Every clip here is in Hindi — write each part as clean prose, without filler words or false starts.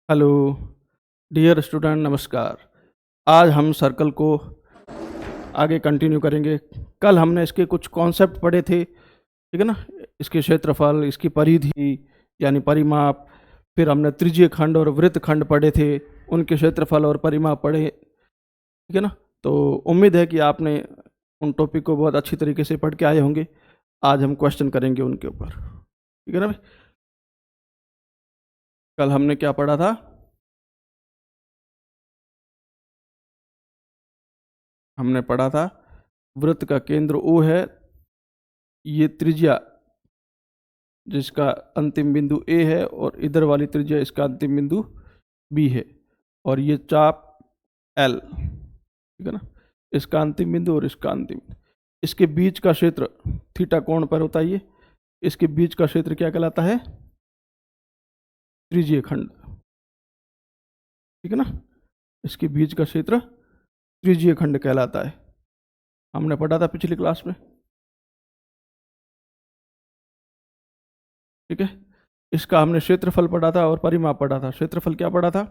हेलो डियर स्टूडेंट, नमस्कार। आज हम सर्कल को आगे कंटिन्यू करेंगे। कल हमने इसके कुछ कॉन्सेप्ट पढ़े थे, ठीक है ना। इसके क्षेत्रफल, इसकी परिधि यानी परिमाप, फिर हमने त्रिज्यीय खंड और वृत्त खंड पढ़े थे, उनके क्षेत्रफल और परिमाप पढ़े, ठीक है ना। तो उम्मीद है कि आपने उन टॉपिक को बहुत अच्छी तरीके से पढ़ के आए होंगे। आज हम क्वेश्चन करेंगे उनके ऊपर, ठीक है ना भाई। कल हमने क्या पढ़ा था? हमने पढ़ा था वृत्त का केंद्र O है, ये त्रिज्या जिसका अंतिम बिंदु A है, और इधर वाली त्रिज्या इसका अंतिम बिंदु B है, और ये चाप L, ठीक है ना। इसका अंतिम बिंदु और इसका अंतिम, इसके बीच का क्षेत्र थीटा कोण पर होता है। ये इसके बीच का क्षेत्र क्या कहलाता है? त्रिज्यीय खंड, ठीक है ना। इसके बीच का क्षेत्र त्रिज्यीय खंड कहलाता है। हमने पढ़ा था पिछली क्लास में, ठीक है। इसका हमने क्षेत्रफल पढ़ा था और परिमाप पढ़ा था। क्षेत्रफल क्या पढ़ा था?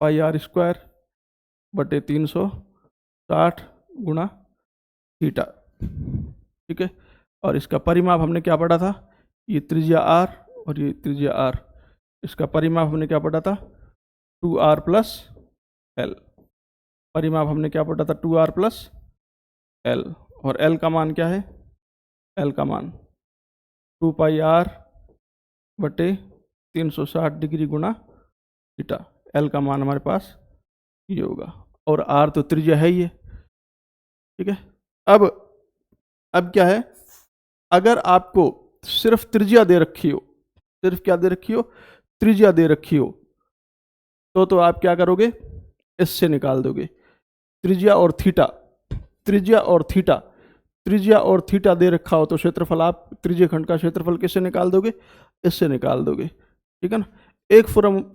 पाई आर स्क्वायर बटे 360 गुणा थीटा, ठीक है। और इसका परिमाप हमने क्या पढ़ा था? ये त्रिज्या आर और ये त्रिज्या आर, इसका परिमाप हमने क्या पढ़ा था? 2r plus L. परिमाप हमने क्या पढ़ा था? 2r plus L. और एल का मान क्या है? एल का मान 2 पाई आर बटे 360 डिग्री गुणा थीटा। एल का मान हमारे पास ये होगा, और आर तो त्रिज्या है ही है, ठीक है। अब क्या है, अगर आपको सिर्फ त्रिज्या दे रखी हो, सिर्फ क्या दे रखी हो? त्रिज्या दे रखी हो, तो आप क्या करोगे? इससे निकाल दोगे त्रिज्या और थीटा। त्रिज्या और थीटा, त्रिज्या और थीटा दे रखा हो तो क्षेत्रफल आप त्रिज्यीय खंड का क्षेत्रफल किससे निकाल दोगे? इससे निकाल दोगे, ठीक है ना। एक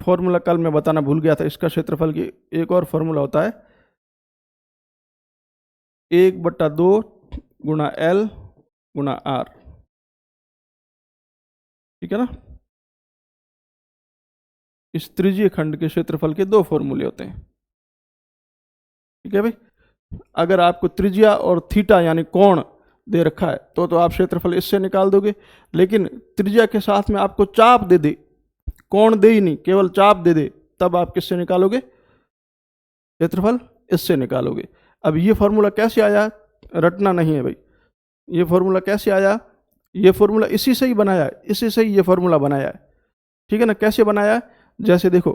फॉर्मूला कल मैं बताना भूल गया था, इसका क्षेत्रफल की एक और फॉर्मूला होता है 1/2 गुणा एल गुणा आर, ठीक है ना। इस त्रिज्यीय खंड के क्षेत्रफल के दो फॉर्मूले होते हैं, ठीक है भाई। अगर आपको त्रिज्या और थीटा यानी कोण दे रखा है तो आप क्षेत्रफल इससे निकाल दोगे। लेकिन त्रिज्या के साथ में आपको चाप दे दे, कोण दे ही नहीं, केवल चाप दे दे, तब आप किससे निकालोगे? क्षेत्रफल इससे निकालोगे। अब ये फॉर्मूला कैसे आया? रटना नहीं है भाई। ये फॉर्मूला कैसे आया? ये फॉर्मूला इसी से ही बनाया है, इसी से ही ये फॉर्मूला बनाया है, ठीक है ना। कैसे बनाया है? जैसे देखो,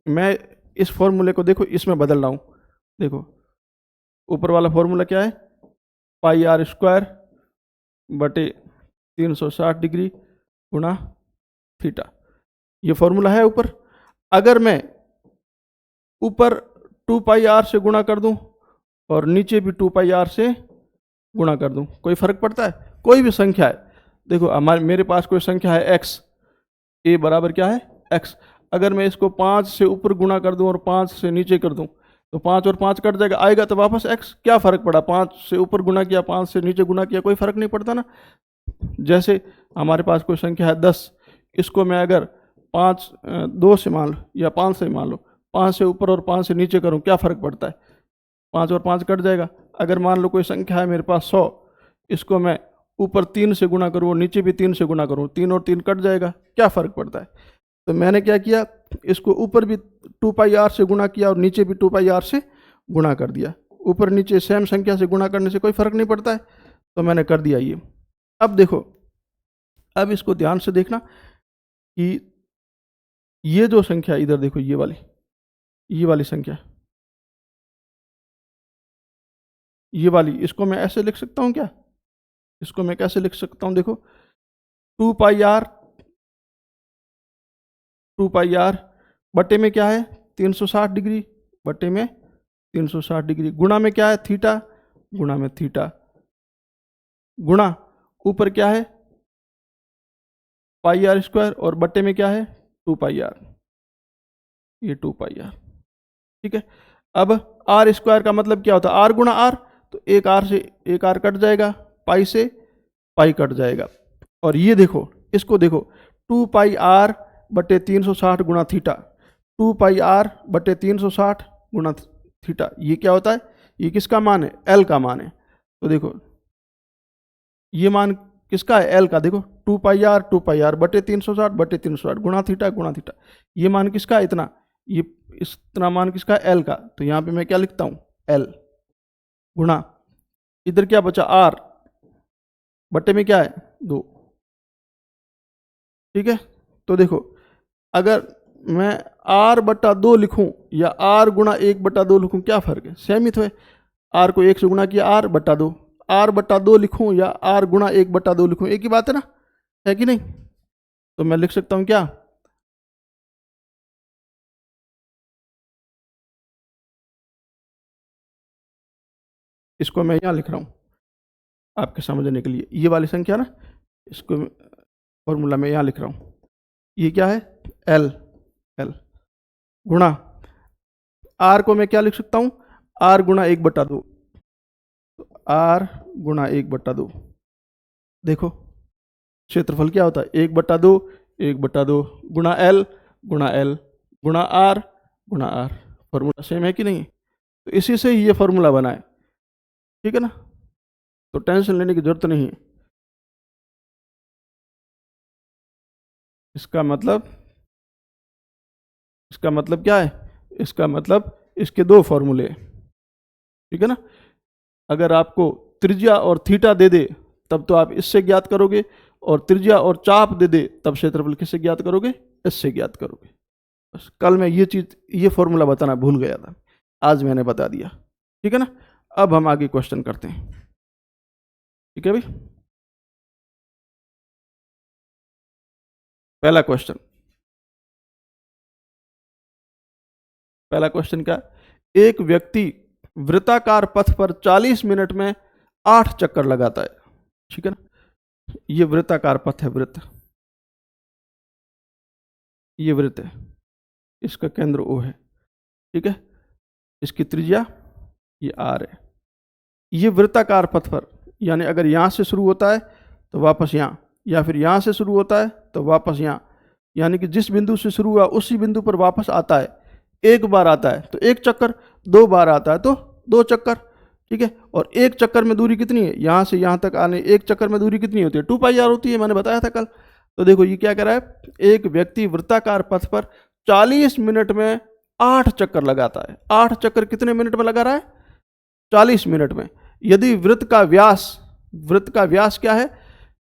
मैं इस फॉर्मूले को देखो इसमें बदल रहा हूं। देखो, ऊपर वाला फॉर्मूला क्या है? पाई आर स्क्वायर बटे 360 डिग्री गुणा थीटा, ये फॉर्मूला है ऊपर। अगर मैं ऊपर 2 पाई आर से गुणा कर दूं और नीचे भी 2 पाई आर से गुणा कर दूं, कोई फर्क पड़ता है? कोई भी संख्या है, देखो मेरे पास कोई संख्या है x, a बराबर क्या है? x। अगर मैं इसको 5 से ऊपर गुणा कर दूं और 5 से नीचे कर दूं तो 5 और 5 कट जाएगा, आएगा तो वापस x। क्या फर्क पड़ा? 5 से ऊपर गुणा किया, 5 से नीचे गुणा किया, कोई फर्क नहीं पड़ता ना। जैसे हमारे पास कोई संख्या है 10, इसको मैं अगर 2 से मान लो या 5 से मान लो, 5 से ऊपर और 5 से नीचे करूं, क्या फर्क पड़ता है? 5 और 5 कट जाएगा। अगर मान लो कोई संख्या है मेरे पास 100, इसको मैं ऊपर 3 से गुणा करूँ और नीचे भी 3 से गुणा करूँ, 3 और 3 कट जाएगा, क्या फर्क पड़ता है? तो मैंने क्या किया, इसको ऊपर भी 2 पाई आर से गुणा किया और नीचे भी 2 पाई आर से गुणा कर दिया। ऊपर नीचे सेम संख्या से गुणा करने से कोई फर्क नहीं पड़ता है, तो मैंने कर दिया ये। अब देखो, अब इसको ध्यान से देखना कि ये जो संख्या इधर देखो, ये वाली संख्या, ये वाली, इसको मैं ऐसे लिख सकता हूं क्या? इसको मैं कैसे लिख सकता हूं? देखो, 2 पाई आर बटे में क्या है? 360 डिग्री, बटे में 360 डिग्री, गुणा में क्या है? थीटा, गुणा में थीटा, गुणा ऊपर क्या है? पाई आर स्क्वायर, और बटे में क्या है? 2 पाई आर, ये 2 पाई आर, ठीक है। अब आर स्क्वायर का मतलब क्या होता है? आर गुणा आर, तो एक आर से एक आर कट जाएगा, पाई से पाई कट जाएगा। और ये देखो, इसको देखो, 2 पाई आर बटे 360 गुणा थीटा, 2πr बटे 360 गुणा थीटा। ये क्या होता है, ये किसका मान है, एल का मान है। तो देखो ये मान किसका है, एल का। देखो 2πr बटे 360 गुणा थीटा। ये मान किसका है, इतना, ये इतना मान किसका है, एल का। तो यहाँ पे मैं क्या लिखता हूँ, एल गुणा, इधर क्या बचा, आर बटे में क्या है, 2। ठीक है, तो देखो अगर मैं आर बटा 2 लिखूं या आर गुणा 1/2 लिखूं, क्या फर्क है, सेम ही तो है। आर को 1 से गुणा किया, आर बटा 2, आर बटा 2 लिखूं या आर गुणा 1/2 लिखूं, एक ही बात है ना, है कि नहीं। तो मैं लिख सकता हूं क्या, इसको मैं यहां लिख रहा हूं आपके समझने के लिए, ये वाली संख्या ना, इसको फॉर्मूला में यहां लिख रहा हूं, ये क्या है, एल, एल गुणा, आर को मैं क्या लिख सकता हूं, आर गुणा 1/2, आर गुणा 1/2। देखो क्षेत्रफल क्या होता है, 1/2 गुणा एल गुणा आर गुणा आर। फॉर्मूला सेम है कि नहीं, तो इसी से ही ये फॉर्मूला बना है, ठीक है ना, तो टेंशन लेने की जरूरत नहीं है। इसका मतलब क्या है, इसका मतलब इसके 2 फॉर्मूले, ठीक है ना। अगर आपको त्रिज्या और थीटा दे दे तब तो आप इससे ज्ञात करोगे, और त्रिज्या और चाप दे दे तब क्षेत्रफल किससे ज्ञात करोगे, इससे ज्ञात करोगे। बस कल मैं ये फॉर्मूला बताना भूल गया था, आज मैंने बता दिया, ठीक है ना। अब हम आगे क्वेश्चन करते हैं, ठीक है भाई। पहला क्वेश्चन क्या, एक व्यक्ति वृत्ताकार पथ पर 40 मिनट में 8 चक्कर लगाता है, ठीक है ना। ये वृत्ताकार पथ है, ये वृत्त है, इसका केंद्र O है, ठीक है, इसकी त्रिज्या ये R है। ये वृत्ताकार पथ पर, यानी अगर यहाँ से शुरू होता है तो वापस यहाँ, या फिर यहाँ से शुरू होता है तो वापस यहाँ, यानी कि जिस बिंदु से शुरू हुआ उसी बिंदु पर वापस आता है। एक बार आता है तो एक चक्कर, 2 बार आता है तो 2 चक्कर, ठीक है। और एक चक्कर में दूरी कितनी है, यहाँ से यहाँ तक आने एक चक्कर में दूरी कितनी होती है, 2πr होती है, मैंने बताया था कल। तो देखो ये क्या कर रहा है, एक व्यक्ति वृत्ताकार पथ पर 40 मिनट में 8 चक्कर लगाता है। 8 चक्कर कितने मिनट में लगा रहा है, 40 मिनट में। यदि वृत्त का व्यास क्या है,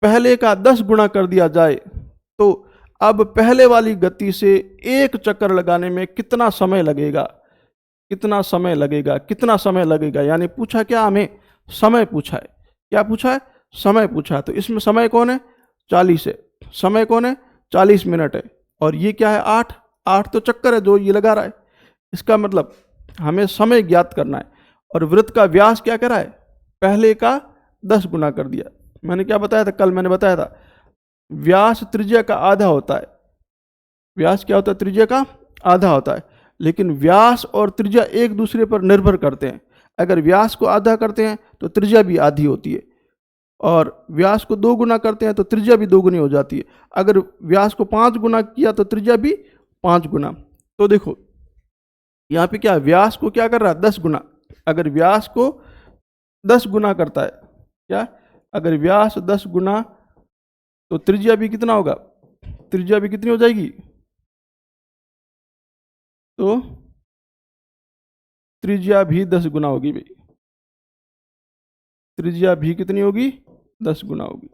पहले का 10 गुना कर दिया जाए तो अब पहले वाली गति से एक चक्कर लगाने में कितना समय लगेगा, यानी पूछा क्या, हमें समय पूछा है। क्या पूछा है, समय पूछा है। तो इसमें समय कौन है, 40 है, समय कौन है, 40 मिनट है, और ये क्या है, 8 तो चक्कर है जो ये लगा रहा है। इसका मतलब हमें समय ज्ञात करना है, और वृत्त का व्यास क्या करा है, पहले का 10 गुना कर दिया। मैंने क्या बताया था कल, मैंने बताया था व्यास त्रिज्या का आधा होता है। व्यास क्या होता है, त्रिज्या का आधा होता है, लेकिन व्यास और त्रिज्या एक दूसरे पर निर्भर करते हैं। अगर व्यास को आधा करते हैं तो त्रिज्या भी आधी होती है, और व्यास को 2 गुना करते हैं तो त्रिज्या भी 2 गुनी हो जाती है। अगर व्यास को 5 गुना किया तो त्रिज्या भी 5 गुना। तो देखो यहाँ पे क्या, व्यास को क्या कर रहा है, 10 गुना। अगर व्यास को 10 गुना करता है, क्या, अगर व्यास 10 गुना तो त्रिज्या भी कितना होगा, त्रिज्या भी कितनी हो जाएगी, तो त्रिज्या भी 10 गुना होगी भाई, त्रिज्या भी कितनी होगी, 10 गुना होगी।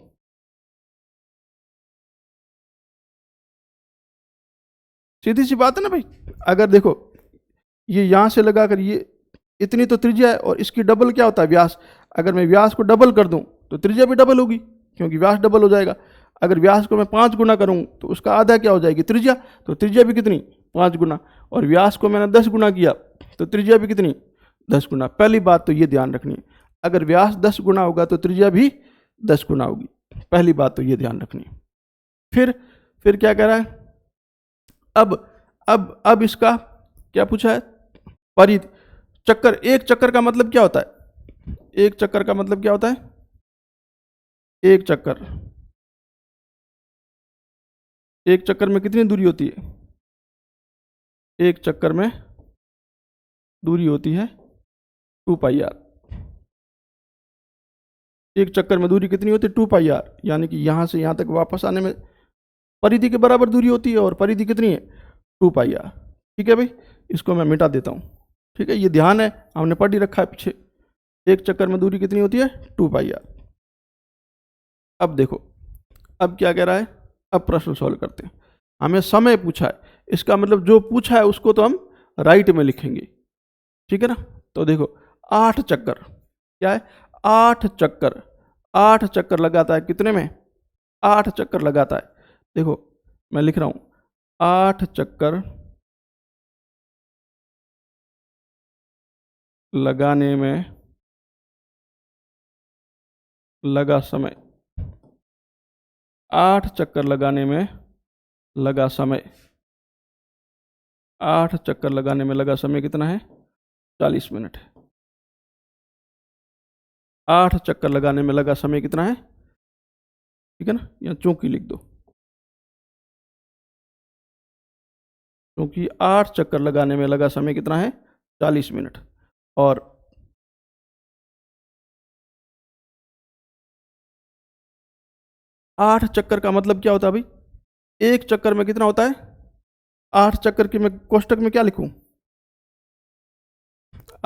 सीधी सी बात है ना भाई। अगर देखो ये यहां से लगाकर ये इतनी तो त्रिज्या है, और इसकी डबल क्या होता है, व्यास। अगर मैं व्यास को डबल कर दूं तो त्रिज्या भी डबल होगी, क्योंकि व्यास डबल हो जाएगा। अगर व्यास को मैं 5 गुना करूं तो उसका आधा क्या हो जाएगी, त्रिज्या। तो त्रिज्या भी कितनी, 5 गुना। और व्यास को मैंने 10 गुना किया तो त्रिज्या भी कितनी, 10 गुना। पहली बात तो ये ध्यान रखनी है, अगर व्यास 10 गुना होगा तो त्रिज्या भी 10 गुना होगी। पहली बात तो ये ध्यान रखनी है। फिर क्या कह रहा है, अब इसका क्या पूछा है, परिधि। चक्कर, एक चक्कर का मतलब क्या होता है, एक चक्कर का मतलब क्या होता है, एक चक्कर एक चक्कर में कितनी दूरी होती है? एक चक्कर में दूरी होती है 2πr। एक चक्कर में दूरी कितनी होती है? 2πr, यानी कि यहां से यहां तक वापस आने में परिधि के बराबर दूरी होती है, और परिधि कितनी है? 2πr। ठीक है भाई, इसको मैं मिटा देता हूं। ठीक है, ये ध्यान है, हमने पढ़ ही रखा है पीछे। एक चक्कर में दूरी कितनी होती है? 2πr। अब देखो, अब क्या कह रहा है, अब प्रश्न सॉल्व करते हैं। हमें समय पूछा है, इसका मतलब जो पूछा है उसको तो हम राइट में लिखेंगे। ठीक है ना? तो देखो 8 चक्कर, क्या है? 8 चक्कर। 8 चक्कर लगाता है कितने में? 8 चक्कर लगाता है। देखो मैं लिख रहा हूं, 8 चक्कर लगाने में लगा समय। 8 चक्कर लगाने में लगा समय। 8 चक्कर लगाने में लगा समय कितना है? 40 मिनट। 8 चक्कर लगाने में लगा समय कितना है? ठीक है ना, या चूंकि लिख दो, क्योंकि 8 चक्कर लगाने में लगा समय कितना है? 40 मिनट। और 8 चक्कर का मतलब क्या होता है भाई? एक चक्कर में कितना होता है? 8 चक्कर की मैं कोष्टक में क्या लिखूं?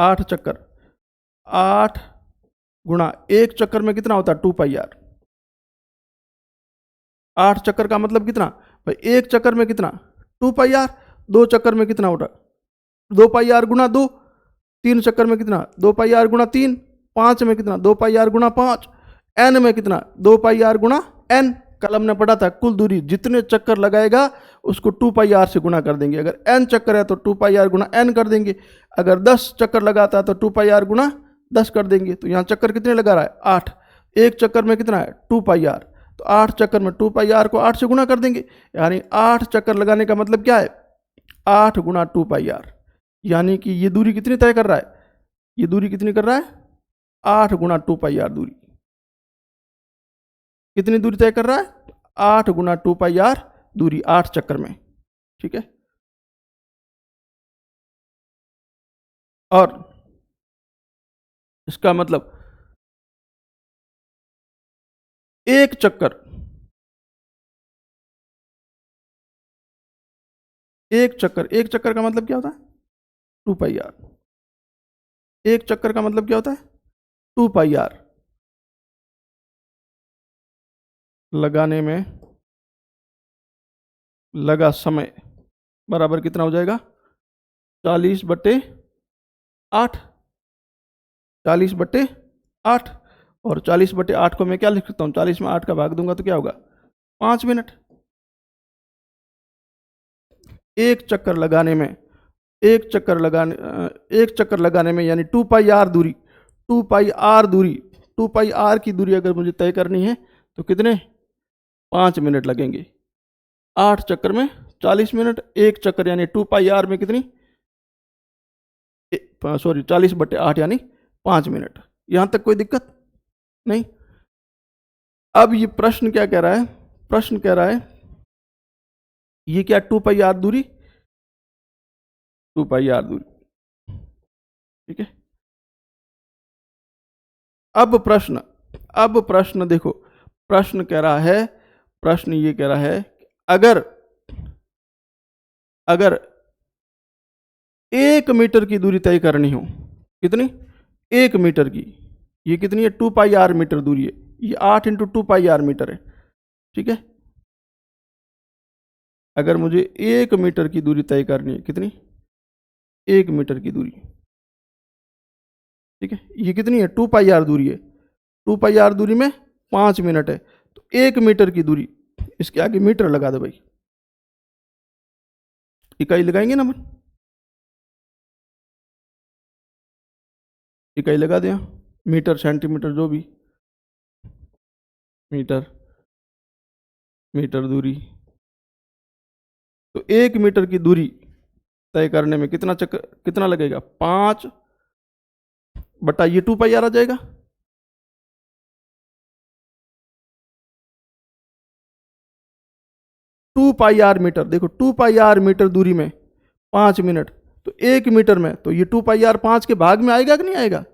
8 चक्कर, 8 गुणा एक चक्कर में कितना होता है? 2πr। 8 चक्कर का मतलब कितना भाई? एक चक्कर में कितना? 2πr। दो चक्कर में कितना होता? 2πr गुणा 2। 3 चक्कर में कितना? 2πr गुणा 3। 5 में कितना? 2πr गुणा 5। n में कितना? 2πr गुणा n। कल हमने पढ़ा था, कुल दूरी जितने चक्कर लगाएगा उसको 2πr से गुणा कर देंगे। अगर n चक्कर है तो 2πr गुणा n कर देंगे। अगर 10 चक्कर लगाता है तो 2πr गुणा 10 कर देंगे। तो यहाँ चक्कर कितने लगा रहा है? 8। एक चक्कर में कितना है? 2πr। तो 8 चक्कर में 2πr को 8 से गुणा कर देंगे, यानी 8 चक्कर लगाने का मतलब क्या है? 8 गुणा 2πr। यानी कि ये दूरी कितनी तय कर रहा है? ये दूरी कितनी कर रहा है? 8 गुणा 2πr दूरी। कितनी दूरी तय कर रहा है? 8 गुणा 2πr दूरी, 8 चक्कर में। ठीक है, और इसका मतलब एक चक्कर, एक चक्कर का मतलब क्या होता है? 2πr। एक चक्कर का मतलब क्या होता है? 2πr। लगाने में लगा समय बराबर कितना हो जाएगा? 40/8। 40/8। और 40/8 को मैं क्या लिख सकता हूँ? 40 में 8 का भाग दूंगा तो क्या होगा? 5 मिनट। एक चक्कर लगाने में, एक चक्कर लगाने में यानी 2πr दूरी, 2πr दूरी, 2πr की दूरी अगर मुझे तय करनी है तो कितने? 5 मिनट लगेंगे। 8 चक्कर में 40 मिनट। एक चक्कर यानी 2πr में कितनी? सॉरी, 40/8 यानी 5 मिनट। यहां तक कोई दिक्कत नहीं? अब ये प्रश्न क्या कह रहा है? प्रश्न कह रहा है ये क्या 2πr दूरी? 2πr दूरी। ठीक है, अब प्रश्न देखो, प्रश्न कह रहा है, प्रश्न ये कह रहा है अगर 1 मीटर की दूरी तय करनी हो, कितनी? 1 मीटर की। ये कितनी है? 2πr मीटर दूरी है। ये 8 × 2πr मीटर है। ठीक है, अगर मुझे 1 मीटर की दूरी तय करनी है, कितनी? 1 मीटर की दूरी। ठीक है, ये कितनी है? 2πr दूरी है। 2πr दूरी में 5 मिनट है, तो 1 मीटर की दूरी, इसके आगे मीटर लगा दो भाई। इकाई लगाएंगे ना अपन, इकाई लगा दिया, मीटर सेंटीमीटर जो भी, मीटर, मीटर दूरी। तो 1 मीटर की दूरी तय करने में कितना चक्कर, कितना लगेगा? 5 बटा ये 2πr आ जाएगा। 2 2 पाई आर मीटर, देखो 2 पाई आर मीटर दूरी में 5 मिनट, तो 1 मीटर में तो ये 2 पाई आर 5 के भाग में आएगा कि नहीं आएगा?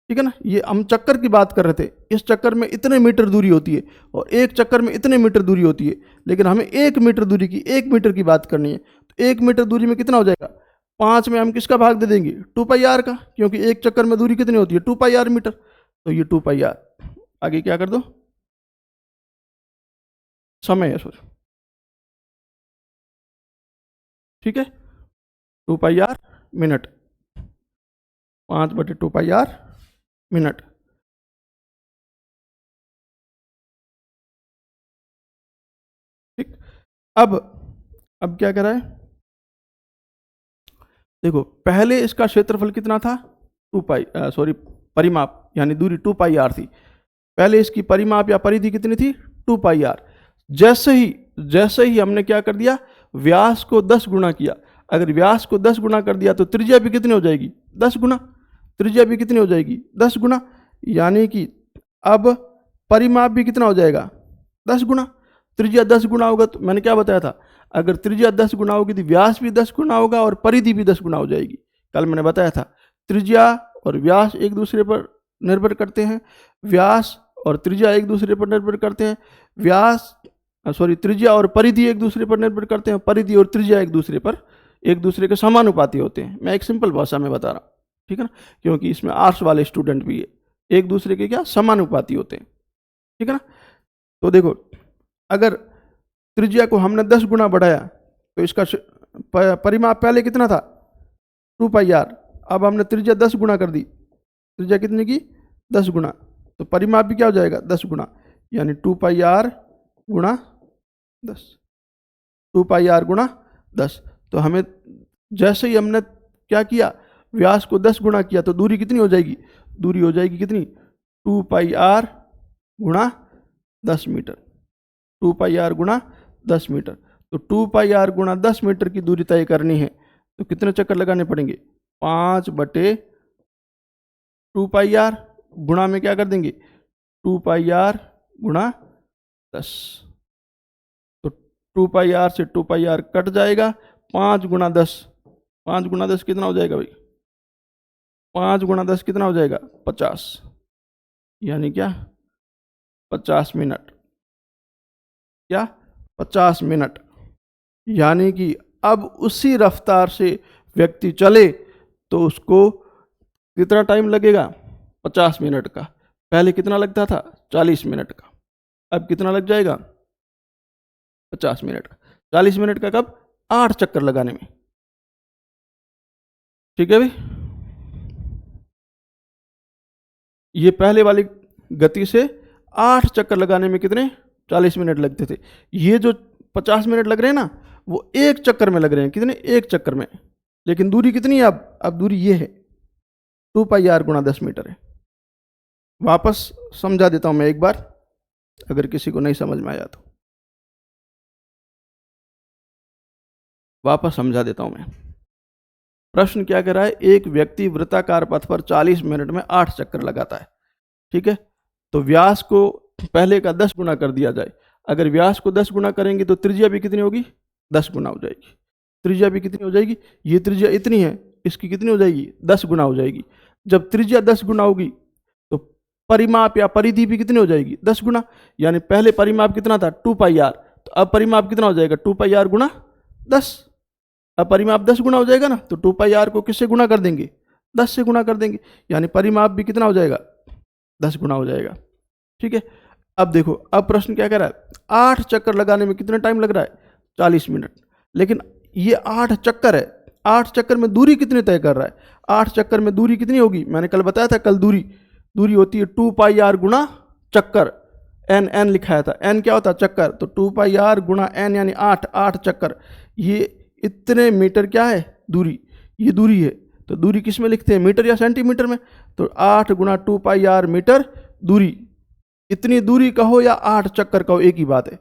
ठीक है ना, ये हम चक्कर की बात कर रहे थे, इस चक्कर में इतने मीटर दूरी होती है और एक चक्कर में इतने मीटर दूरी होती है, लेकिन हमें 1 मीटर दूरी की, 1 मीटर की बात करनी है। तो 1 मीटर दूरी में कितना हो जाएगा? 5 में हम किसका भाग दे देंगे? 2 पाई आर का, क्योंकि एक चक्कर में दूरी कितनी होती है? 2 पाई आर मीटर, तो ये 2 पाई आर। आगे क्या कर दो, समय है सॉरी, ठीक है, 2 pi r minute, 5/2 pi r minute. ठीक, अब क्या करा है, देखो पहले इसका क्षेत्रफल कितना था? 2 पाई सॉरी परिमाप यानी दूरी 2 पाई आर थी। पहले इसकी परिमाप या परिधि कितनी थी? 2 पाई आर। जैसे ही हमने क्या कर दिया, व्यास को 10 गुना किया। अगर व्यास को 10 गुना कर दिया तो त्रिज्या भी कितनी हो जाएगी? 10 गुना। त्रिज्या भी कितनी हो जाएगी? 10 गुना। यानी कि अब परिमाप भी कितना हो जाएगा? 10 गुना। त्रिज्या 10 गुना होगा तो मैंने क्या बताया था, अगर त्रिज्या 10 गुना होगी तो व्यास भी 10 गुना होगा और परिधि भी 10 गुना हो जाएगी। कल मैंने बताया था त्रिज्या और व्यास एक दूसरे पर निर्भर करते हैं, व्यास और त्रिज्या एक दूसरे पर निर्भर करते हैं, त्रिज्या और परिधि एक दूसरे पर निर्भर करते हैं, परिधि और त्रिज्या एक दूसरे के समानुपाती होते हैं। मैं एक सिंपल भाषा में बता रहा हूँ, ठीक है ना, क्योंकि इसमें आर्ट्स वाले स्टूडेंट भी है, एक दूसरे के क्या समानुपाती होते हैं, ठीक है ना। तो देखो अगर त्रिज्या को हमने 10 गुना बढ़ाया तो इसका परिमाप पहले कितना था? 2 पाई आर। अब हमने त्रिज्या 10 गुना कर दी, त्रिज्या कितने की? 10 गुना, तो परिमाप भी क्या हो जाएगा? 10 गुना, यानी 2 पाई आर गुणा 10, 2 पाई आर गुणा 10। तो हमें जैसे ही हमने क्या किया, व्यास को 10 गुना किया तो दूरी कितनी हो जाएगी? दूरी हो जाएगी कितनी? 2 पाई आर गुणा 10 मीटर, 2 पाई आर गुणा 10 मीटर। तो 2 पाई आर गुणा 10 मीटर की दूरी तय करनी है तो कितने चक्कर लगाने पड़ेंगे? 5/2 पाई आर गुणा में क्या कर देंगे? 2 पाई आर गुणा 10। तो 2 पाई आर से 2 पाई आर कट जाएगा, 5 गुणा 10, 5 गुणा 10 कितना हो जाएगा भाई? 5 गुणा 10 कितना हो जाएगा? 50, यानी क्या? 50 मिनट। क्या? 50 मिनट। यानी कि अब उसी रफ्तार से व्यक्ति चले तो उसको कितना टाइम लगेगा? 50 मिनट का। पहले कितना लगता था? 40 मिनट का। अब कितना लग जाएगा? 50 मिनट का। 40 मिनट का कब? 8 चक्कर लगाने में। ठीक है भाई, ये पहले वाली गति से 8 चक्कर लगाने में कितने? 40 मिनट लगते थे। ये जो 50 मिनट लग रहे हैं ना, वो एक चक्कर में लग रहे हैं। कितने? एक चक्कर में। लेकिन दूरी कितनी है अब दूरी ये है, 2 पाई आर गुणा 10 मीटर है। वापस समझा देता हूं मैं एक बार, अगर किसी को नहीं समझ में आया तो वापस समझा देता हूं मैं। प्रश्न क्या कह रहा है? एक व्यक्ति वृत्ताकार पथ पर 40 मिनट में 8 चक्कर लगाता है, ठीक है। तो व्यास को पहले का 10 गुना कर दिया जाए। अगर व्यास को 10 गुना करेंगे तो त्रिज्या भी कितनी होगी? 10 गुना हो जाएगी। त्रिज्या भी कितनी हो जाएगी? ये त्रिज्या इतनी है, इसकी कितनी हो जाएगी? 10 गुना हो जाएगी। जब त्रिज्या 10 गुना होगी तो परिमाप या परिधि भी कितनी हो जाएगी? 10 गुना। यानी पहले परिमाप कितना था? 2 पाई आर, तो अब परिमाप कितना हो जाएगा? 2 पाई आर गुणा 10। अब परिमाप 10 गुना हो जाएगा ना, तो 2 पाई आर को किससे गुना कर देंगे? 10 से गुना कर देंगे, यानी परिमाप भी कितना हो जाएगा? 10 गुना हो जाएगा। ठीक है। अब देखो, अब प्रश्न क्या कर रहा है? 8 चक्कर लगाने में कितना टाइम लग रहा है? 40 मिनट। लेकिन ये 8 चक्कर है, 8 चक्कर में दूरी कितनी तय कर रहा है? 8 चक्कर में दूरी कितनी होगी? मैंने कल बताया था, कल दूरी होती है 2 पाई आर गुणा चक्कर, एन लिखाया था। एन क्या होता है? चक्कर। तो 2 पाई आर गुणा एन यानी 8 चक्कर। ये इतने मीटर क्या है? दूरी। ये दूरी है, तो दूरी किस में लिखते हैं? मीटर या सेंटीमीटर में? तो 8 गुणा 2 पाई आर मीटर दूरी। इतनी दूरी कहो या 8 चक्कर कहो, एक ही बात है।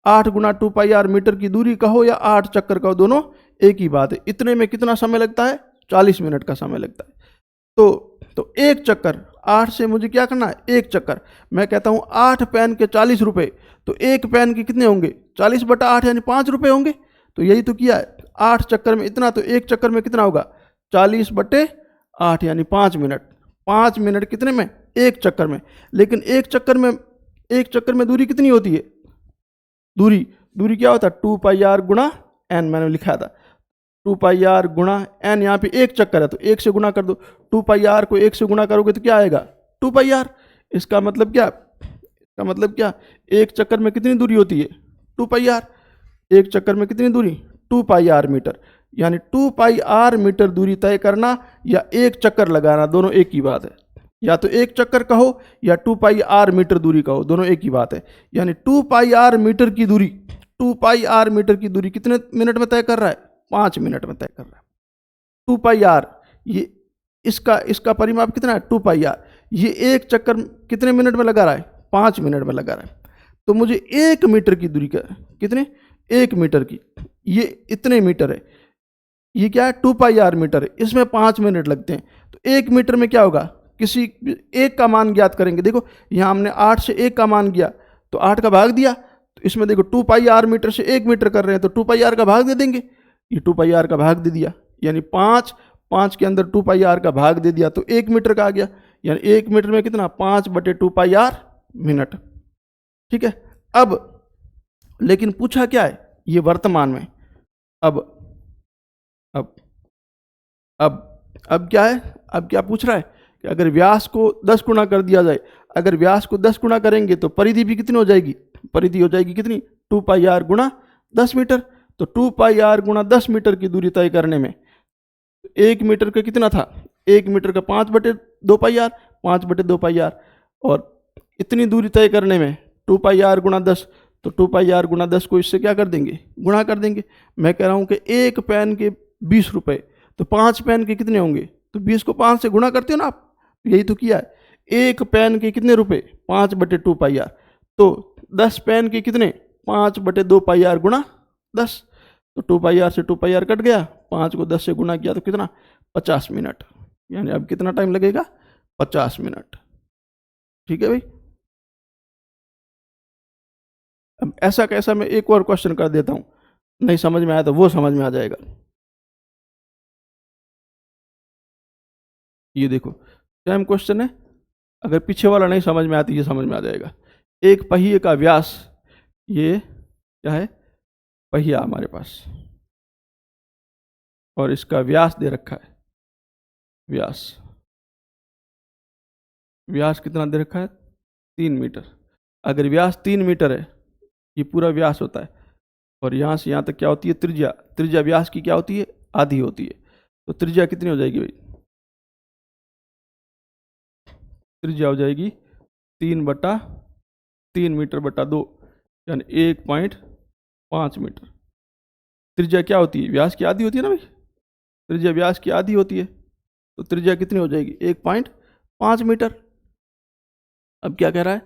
8 गुणा 2 पाई आर मीटर की दूरी कहो या 8 चक्कर कहो, दोनों एक ही बात है। इतने में कितना समय लगता है? 40 मिनट का समय लगता है। तो एक चक्कर 8 से मुझे क्या करना है, एक चक्कर। मैं कहता हूँ 8 पेन के 40 रुपये, तो एक पेन के कितने होंगे, 40/8 यानी 5 रुपये होंगे। तो यही तो किया है, 8 चक्कर में इतना, तो एक चक्कर में कितना होगा, 40/8 यानी 5 मिनट। 5 मिनट कितने में, एक चक्कर में। लेकिन एक चक्कर में दूरी कितनी होती है, दूरी क्या होता है, 2πr गुणा n, मैंने लिखा था 2πr गुणा n। यहाँ पे एक चक्कर है तो एक से गुणा कर दो, 2πr को एक से गुणा करोगे तो क्या आएगा, 2πr। इसका मतलब क्या, एक चक्कर में कितनी दूरी होती है, 2πr। एक चक्कर में कितनी दूरी, 2πr मीटर। यानी 2πr मीटर दूरी तय करना या एक चक्कर लगाना, दोनों एक ही बात है। या तो एक चक्कर कहो या 2πr मीटर दूरी कहो, दोनों एक ही बात है। यानी 2πr मीटर की दूरी कितने मिनट में तय कर रहा है, 5 मिनट में तय कर रहा है। 2πr ये इसका परिमाप कितना है, 2πr। ये एक चक्कर कितने मिनट में लगा रहा है, 5 मिनट में लगा रहा है। तो मुझे 1 मीटर की दूरी का कितने, 1 मीटर की, ये इतने मीटर है, ये क्या है, 2πr मीटर है, इसमें 5 मिनट लगते हैं। तो 1 मीटर में क्या होगा, किसी एक का मान ज्ञात करेंगे। देखो यहाँ हमने 8 से 1 का मान किया तो 8 का भाग दिया, तो इसमें देखो 2πr मीटर से 1 मीटर कर रहे हैं तो 2πr का भाग दे देंगे। ये 2πr का भाग दे दिया, यानी 5 के अंदर 2πr का भाग दे दिया तो 1 मीटर का आ गया। यानी 1 मीटर में कितना, 5/2πr मिनट। ठीक है। अब लेकिन पूछा क्या है, ये वर्तमान में। अब क्या है, अब क्या पूछ रहा है कि अगर व्यास को 10 गुना कर दिया जाए, अगर व्यास को 10 गुना करेंगे तो परिधि भी कितनी हो जाएगी, परिधि हो जाएगी कितनी, 2πr गुणा 10 मीटर। तो 2πr गुणा 10 मीटर की दूरी तय करने में 1 मीटर का कितना था, 1 मीटर का 5/2πr, 5/2πr। और इतनी दूरी तय करने में 2πr गुणा 10, तो 2πr गुणा 10 को इससे क्या कर देंगे, गुणा कर देंगे। मैं कह रहा हूँ कि एक पेन के 20 रुपये, तो 5 पेन के कितने होंगे, तो 20 को 5 से गुणा करते हो ना आप, यही तो किया है। एक पेन के कितने रुपए, 5/2πr। तो 10 पेन के कितने, 5/2πr गुणा 10। तो 2πr से 2πr कट गया, 5 को 10 से गुणा किया तो कितना, 50 मिनट। यानी अब कितना टाइम लगेगा, 50 मिनट। ठीक है भाई। अब ऐसा कैसा, मैं एक और क्वेश्चन कर देता हूं, नहीं समझ में आया तो वो समझ में आ जाएगा। ये देखो सेम क्वेश्चन है, अगर पीछे वाला नहीं समझ में आती, ये समझ में आ जाएगा। एक पहिए का व्यास, ये क्या है, पहिया हमारे पास, और इसका व्यास दे रखा है, व्यास कितना दे रखा है, 3 मीटर। अगर व्यास 3 मीटर है, ये पूरा व्यास होता है, और यहाँ से यहाँ तक क्या होती है, त्रिज्या व्यास की क्या होती है, आधी होती है। तो त्रिज्या कितनी हो जाएगी भाई, त्रिज्या हो जाएगी 3/3 मीटर बटा 2, यानी 1.5 मीटर। त्रिज्या क्या होती है, व्यास की आधी होती है ना भाई, त्रिज्या व्यास की आधी होती है, तो त्रिज्या कितनी हो जाएगी, 1.5 मीटर। अब क्या कह रहा है,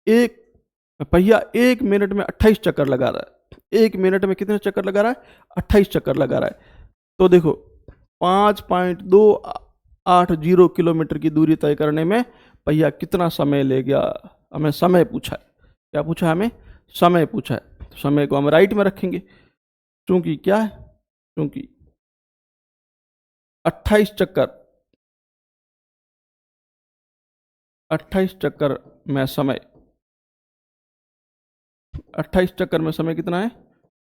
एक पहिया 1 मिनट में 28 चक्कर लगा रहा है। 1 मिनट में कितने चक्कर लगा रहा है, 28 चक्कर लगा रहा है। तो देखो 5.280 किलोमीटर की दूरी तय करने में पहिया कितना समय ले गया, हमें समय पूछा है। क्या पूछा है, हमें समय पूछा है। तो समय को हम राइट में रखेंगे, क्योंकि क्या है, क्योंकि 28 चक्कर में समय, 28 चक्कर में समय कितना है,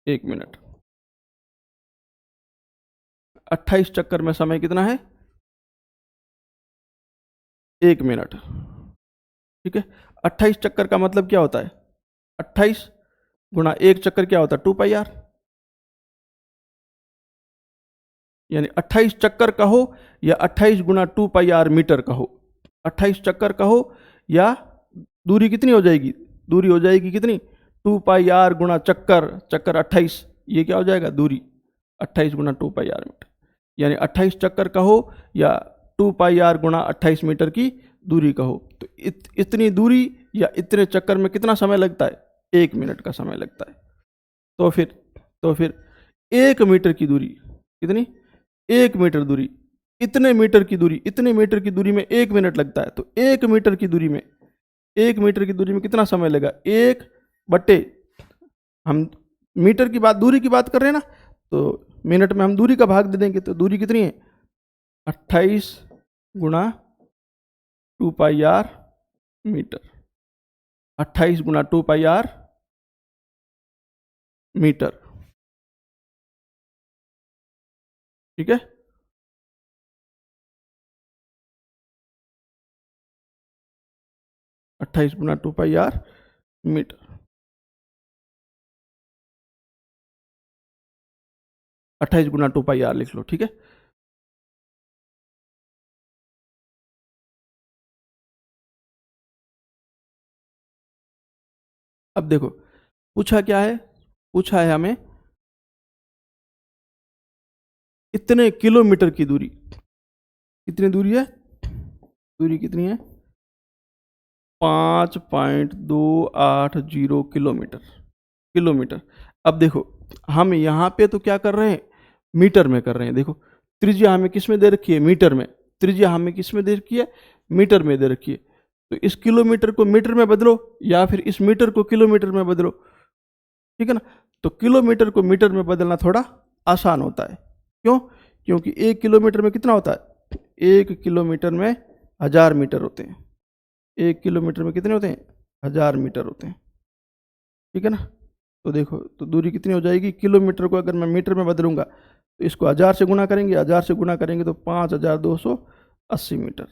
1 मिनट। 28 चक्कर में समय कितना है, 1 मिनट। ठीक है। 28 चक्कर का मतलब क्या होता है, 28 गुणा 1 चक्कर क्या होता है, 2πr। यानी 28 चक्कर कहो या 28 गुणा 2πr मीटर कहो, 28 चक्कर कहो या दूरी कितनी हो जाएगी, दूरी हो जाएगी कितनी, 2πr गुणा चक्कर 28, ये क्या हो जाएगा, दूरी 28 गुणा 2πr मीटर। यानी 28 चक्कर कहो या 2πr गुणा 28 मीटर की दूरी कहो, तो इतनी दूरी या इतने चक्कर में कितना समय लगता है, 1 मिनट का समय लगता है। तो फिर 1 मीटर की दूरी कितनी, 1 मीटर दूरी इतने मीटर की दूरी, इतने मीटर की दूरी में 1 मिनट लगता है, तो 1 मीटर की दूरी में, 1 मीटर की दूरी में कितना समय लगा? 1/, हम मीटर की बात, दूरी की बात कर रहे हैं ना, तो मिनट में हम दूरी का भाग दे देंगे, तो दूरी कितनी है? 28 गुणा 2πr मीटर। 28 गुणा 2πr मीटर। ठीक है, 28 गुणा 2πr मीटर। 28 गुणा 2πr लिख लो। ठीक है, अब देखो पूछा क्या है, पूछा है हमें इतने किलोमीटर की दूरी। कितनी दूरी है? दूरी कितनी है? 5.280 किलोमीटर। किलोमीटर। अब देखो हम यहाँ पे तो क्या कर रहे हैं, मीटर में कर रहे हैं। देखो त्रिज्या हमें किस में दे रखी है? मीटर में। त्रिज्या हमें किस में दे रखी है? मीटर में दे रखी है। तो इस किलोमीटर को मीटर में बदलो या फिर इस मीटर को किलोमीटर में बदलो। ठीक है ना, तो किलोमीटर को मीटर में बदलना थोड़ा आसान होता है। क्यों? क्योंकि 1 किलोमीटर में कितना होता है? 1 किलोमीटर में 1000 मीटर होते हैं। 1 किलोमीटर में कितने होते हैं? 1000 मीटर होते हैं। ठीक है ना, तो देखो तो दूरी कितनी हो जाएगी? किलोमीटर को अगर मैं मीटर में बदलूंगा तो इसको 1000 से गुणा करेंगे, 1000 से गुणा करेंगे तो 5280 मीटर।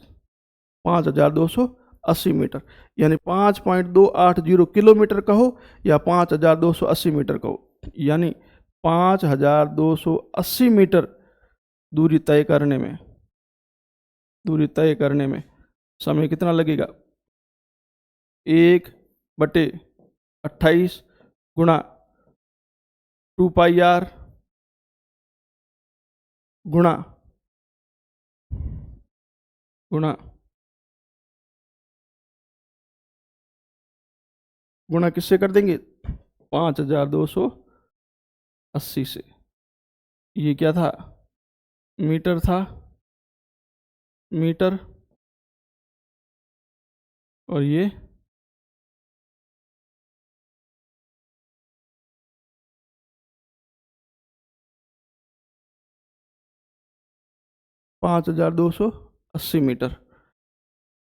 5280 मीटर, यानी 5.280 किलोमीटर कहो या 5280 मीटर कहो, यानी 5280 मीटर दूरी तय करने में, दूरी तय करने में समय कितना लगेगा? 1/28 गुणा 2πr गुणा गुणा गुणा किससे कर देंगे? 5280 से। ये क्या था? मीटर था, मीटर, और ये 5280 मीटर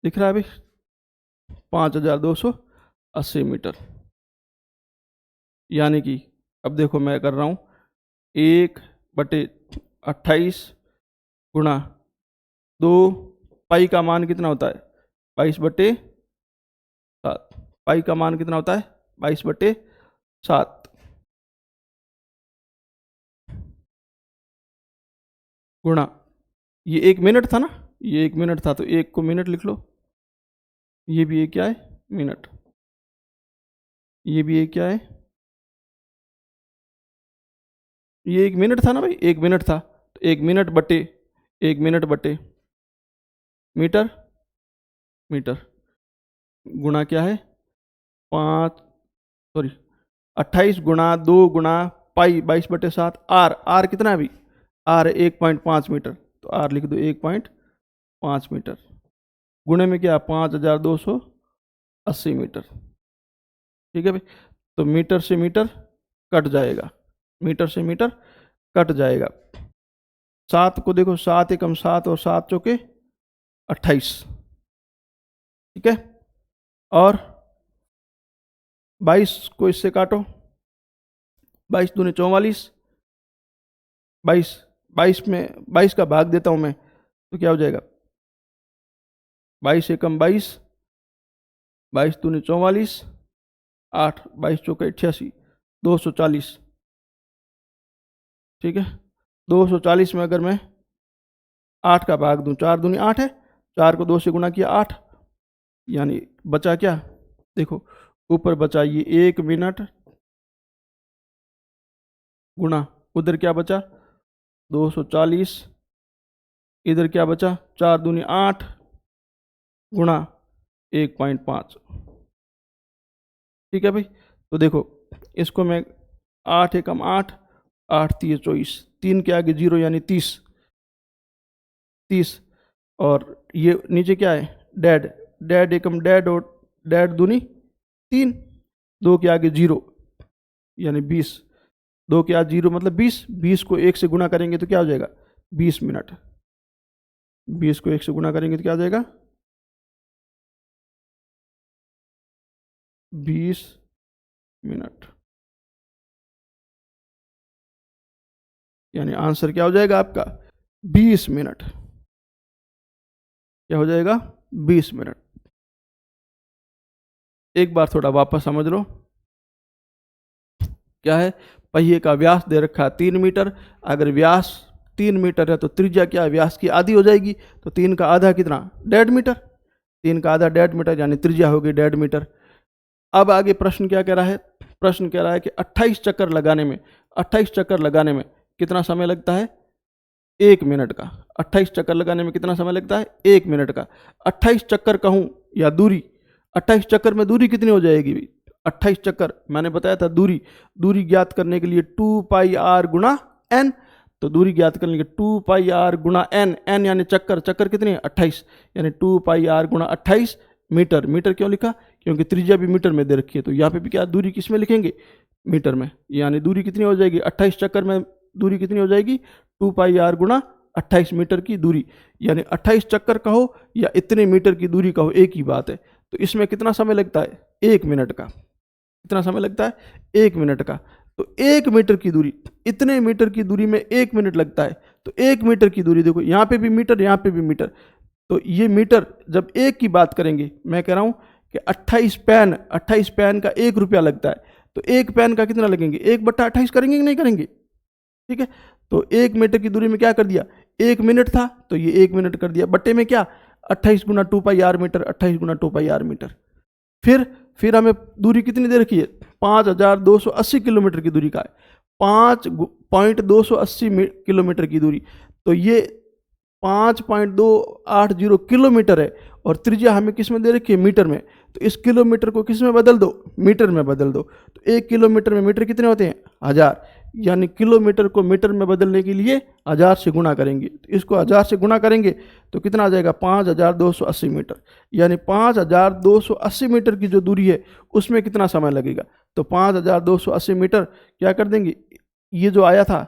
दिख रहा है अभी? 5280 मीटर, यानी कि अब देखो मैं कर रहा हूँ 1/28 गुणा 2, पाई का मान कितना होता है? 22/7। पाई का मान कितना होता है? 22/7 गुणा, ये 1 मिनट था ना, ये 1 मिनट था, तो 1 को मिनट लिख लो। ये भी एक क्या है? मिनट। ये भी एक क्या है? ये 1 मिनट था ना भाई, 1 मिनट था, तो 1 मिनट बटे मीटर, मीटर गुणा क्या है? 5, सॉरी 28 गुणा 2 गुणा पाई 22/7। आर, आर कितना है अभी? आर 1.5 मीटर, तो आर लिख दो 1.5 मीटर। गुणे में क्या? 5280 मीटर। ठीक है भाई, तो मीटर से मीटर कट जाएगा, मीटर से मीटर कट जाएगा। 7 को देखो, 7 एकम 7 और 7 चौके 28। ठीक है, और 22 को इससे काटो, 22 दूनी 44। 22 में 22 का भाग देता हूं मैं, तो क्या हो जाएगा? 22 एकम 22, 22 दूनी 44, 8, 22 चौके 88, 240। ठीक है, 240 में अगर मैं 8 का भाग दूं, 4 दूनी 8 है, 4 को 2 से गुणा किया 8, यानी बचा क्या? देखो ऊपर बचा ये 1 मिनट गुणा, उधर क्या बचा? 240, इधर क्या बचा? 4 दूनी 8 गुणा 1.5। ठीक है भाई, तो देखो इसको मैं 8 एकम 8, 8 3 24, 3 के आगे 0 यानी 30। 30, और ये नीचे क्या है, डैड, डैड एकम डैड, और डैड दूनी 3, 2 के आगे 0 यानी 20, 2 के आगे 0 मतलब 20, 20 को 1 से गुणा करेंगे तो क्या हो जाएगा 20 मिनट, 20 को 1 से गुणा करेंगे तो क्या हो जाएगा 20 मिनट, यानी आंसर क्या हो जाएगा आपका 20 मिनट, क्या हो जाएगा 20 मिनट। एक बार थोड़ा वापस समझ लो, क्या है, पहिए का व्यास दे रखा है 3 मीटर, अगर व्यास 3 मीटर है तो त्रिज्या क्या है, व्यास की आधी हो जाएगी, तो 3 का आधा कितना 1.5 मीटर, 3 का आधा 1.5 मीटर, यानी त्रिज्या होगी 1.5 मीटर। अब आगे प्रश्न क्या कह रहा है, प्रश्न कह रहा है कि 28 चक्कर लगाने में, 28 चक्कर लगाने में कितना समय लगता है 1 मिनट का, 28 चक्कर लगाने में कितना समय लगता है 1 मिनट का। 28 चक्कर कहूँ या दूरी, 28 चक्कर में दूरी कितनी हो जाएगी, 28 चक्कर मैंने बताया था, दूरी, दूरी ज्ञात करने के लिए 2 पाई आर गुणा एन, तो दूरी ज्ञात करने के लिए 2 पाई आर गुणा एन, एन यानी चक्कर, चक्कर कितने हैं 28, यानी 2 पाई आर गुणा 28 मीटर, मीटर क्यों लिखा, क्योंकि त्रिज्या भी मीटर में दे रखी है, तो यहाँ पे भी क्या दूरी किस में लिखेंगे मीटर में, यानी दूरी कितनी हो जाएगी 28 चक्कर में दूरी कितनी हो जाएगी 2 पाई आर गुणा 28 मीटर की दूरी, यानी 28 चक्कर कहो या इतने मीटर की दूरी कहो एक ही बात है। तो इसमें कितना समय लगता है 1 मिनट का, कितना समय लगता है 1 मिनट का, तो 1 मीटर की दूरी, इतने मीटर की दूरी में 1 मिनट लगता है, तो 1 मीटर की दूरी देखो यहाँ पे भी मीटर, यहाँ पे भी मीटर, तो ये मीटर जब एक की बात करेंगे, मैं कह रहा हूँ कि 28 पेन का 1 रुपया लगता है, तो 1 पेन का कितना लगेंगे 1/28 करेंगे कि नहीं करेंगे, ठीक है। तो 1 मीटर की दूरी में क्या कर दिया 1 मिनट था, तो ये 1 मिनट कर दिया, बट्टे में क्या 28 गुना 2 पाई आर मीटर, 28 गुना 2 पाई आर मीटर। फिर हमें दूरी कितनी दे रखी है 5280 किलोमीटर की दूरी का है, 5.280 किलोमीटर की दूरी, तो ये 5.280 किलोमीटर है, और त्रिज्या हमें किस में दे रखी है मीटर में, तो इस किलोमीटर को किस में बदल दो मीटर में बदल दो, तो 1 किलोमीटर में मीटर कितने होते हैं 1000, यानी किलोमीटर को मीटर में बदलने के लिए 1000 से गुणा करेंगे, तो इसको 1000 से गुणा करेंगे तो कितना आ जाएगा 5280 मीटर, यानी 5280 मीटर की जो दूरी है उसमें कितना समय लगेगा, तो 5280 मीटर क्या कर देंगे, ये जो आया था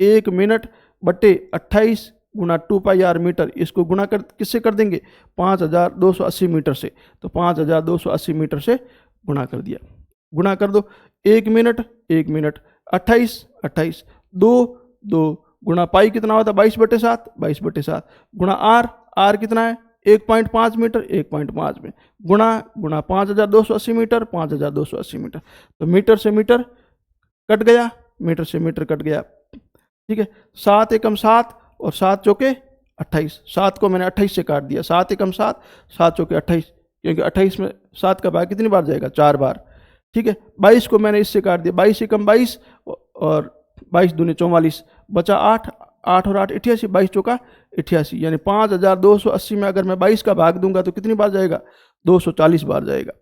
1 मिनट बट्टे 28 गुना 2 पाई आर मीटर, इसको गुणा कर किससे कर देंगे 5280 मीटर से, तो 5280 मीटर से गुणा कर दिया, गुणा कर दो 1 मिनट 1 मिनट 28 28 2 2 गुणा पाई कितना होता है 22/7 22/7 गुणा आर, आर कितना है 1.5 मीटर 1.5 में गुणा गुणा 5280 मीटर 5280 मीटर, तो मीटर से मीटर कट गया, मीटर से मीटर कट गया, ठीक है। 7 एकम 7 और 7 चौके 28, 7 को मैंने 28 से काट दिया, 7 एकम 7, 7 चौके 28, क्योंकि 28 में 7 का भाग कितनी बार जाएगा 4 बार, ठीक है। 22 को मैंने इससे काट दिया, 22 एकम 22 और 22 दूनी 44, बचा 8, 8 और 8 88, 22 चौका 88, यानी 5280 में अगर मैं 22 का भाग दूंगा तो कितनी बार जाएगा 240 बार जाएगा,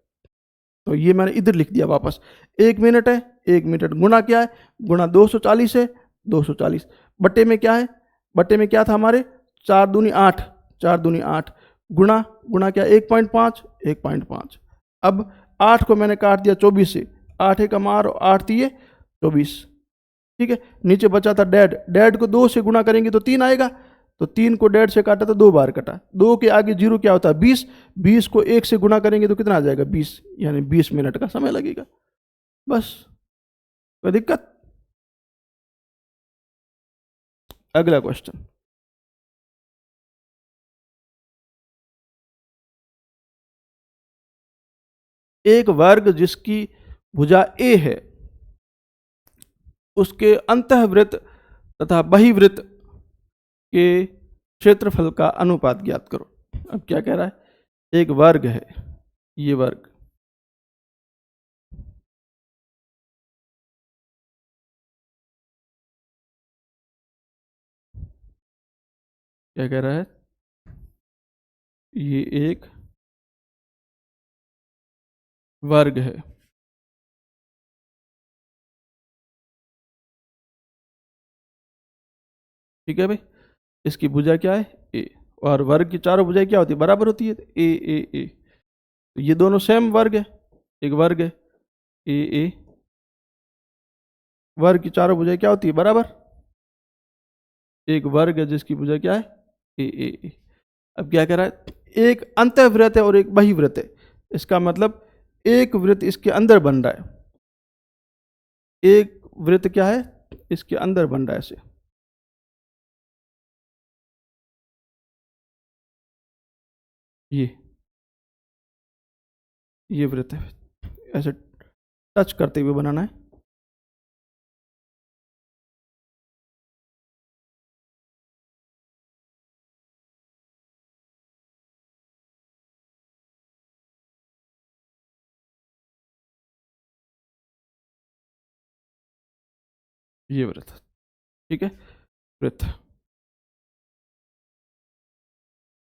तो ये मैंने इधर लिख दिया वापस, 1 मिनट है 1 मिनट गुणा क्या है गुणा 240 है 240, बट्टे में क्या है, बट्टे में क्या था हमारे 4 दूनी 8, 4 दूनी 8 गुणा गुणा क्या 1.5 1.5, अब 8 को मैंने काट दिया 24 से, 8 एक मार और 8 दिए 24, ठीक है। नीचे बचा था डैड, डैड को 2 से गुणा करेंगे तो 3 आएगा, तो 3 को डैड से काटा तो 2 बार कटा, 2 के आगे 0 क्या होता है 20, 20 को 1 से गुणा करेंगे तो कितना आ जाएगा 20, यानी 20 मिनट का समय लगेगा, बस, कोई दिक्कत। अगला क्वेश्चन, एक वर्ग जिसकी भुजा ए है उसके अंतःवृत्त तथा बहिर्वृत्त के क्षेत्रफल का अनुपात ज्ञात करो। अब क्या कह रहा है, एक वर्ग है, ये वर्ग, क्या कह रहा है, ये एक वर्ग है, ठीक है भाई। इसकी भुजा क्या है, ए, और वर्ग की चारों भुजाएं क्या होती है, बराबर होती है, ए ए ए। तो ये दोनों सेम वर्ग है, एक वर्ग है ए ए, वर्ग की चारों भुजाएं क्या होती है, बराबर, एक वर्ग है जिसकी भुजा क्या है, ए ए ए। अब क्या कह रहा है, एक अंतःवृत्त है और एक बहिर्वृत्त है, इसका मतलब एक वृत्त इसके अंदर बन रहा है, एक वृत्त क्या है, इसके अंदर बन रहा है ऐसे, ये वृत्त है, ऐसे टच करते हुए बनाना है। ये वृत्त, ठीक है, वृत्त।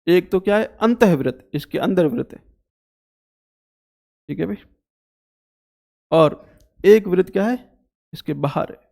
एक तो क्या है, अंतःवृत्त, इसके अंदर वृत्त है, ठीक है भाई, और एक वृत्त क्या है, इसके बाहर है।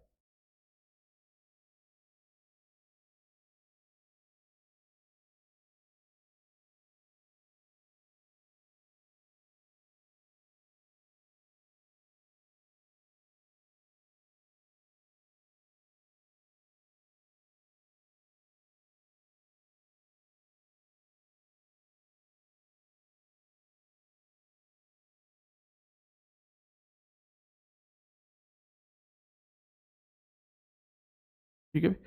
ठीक है भाई,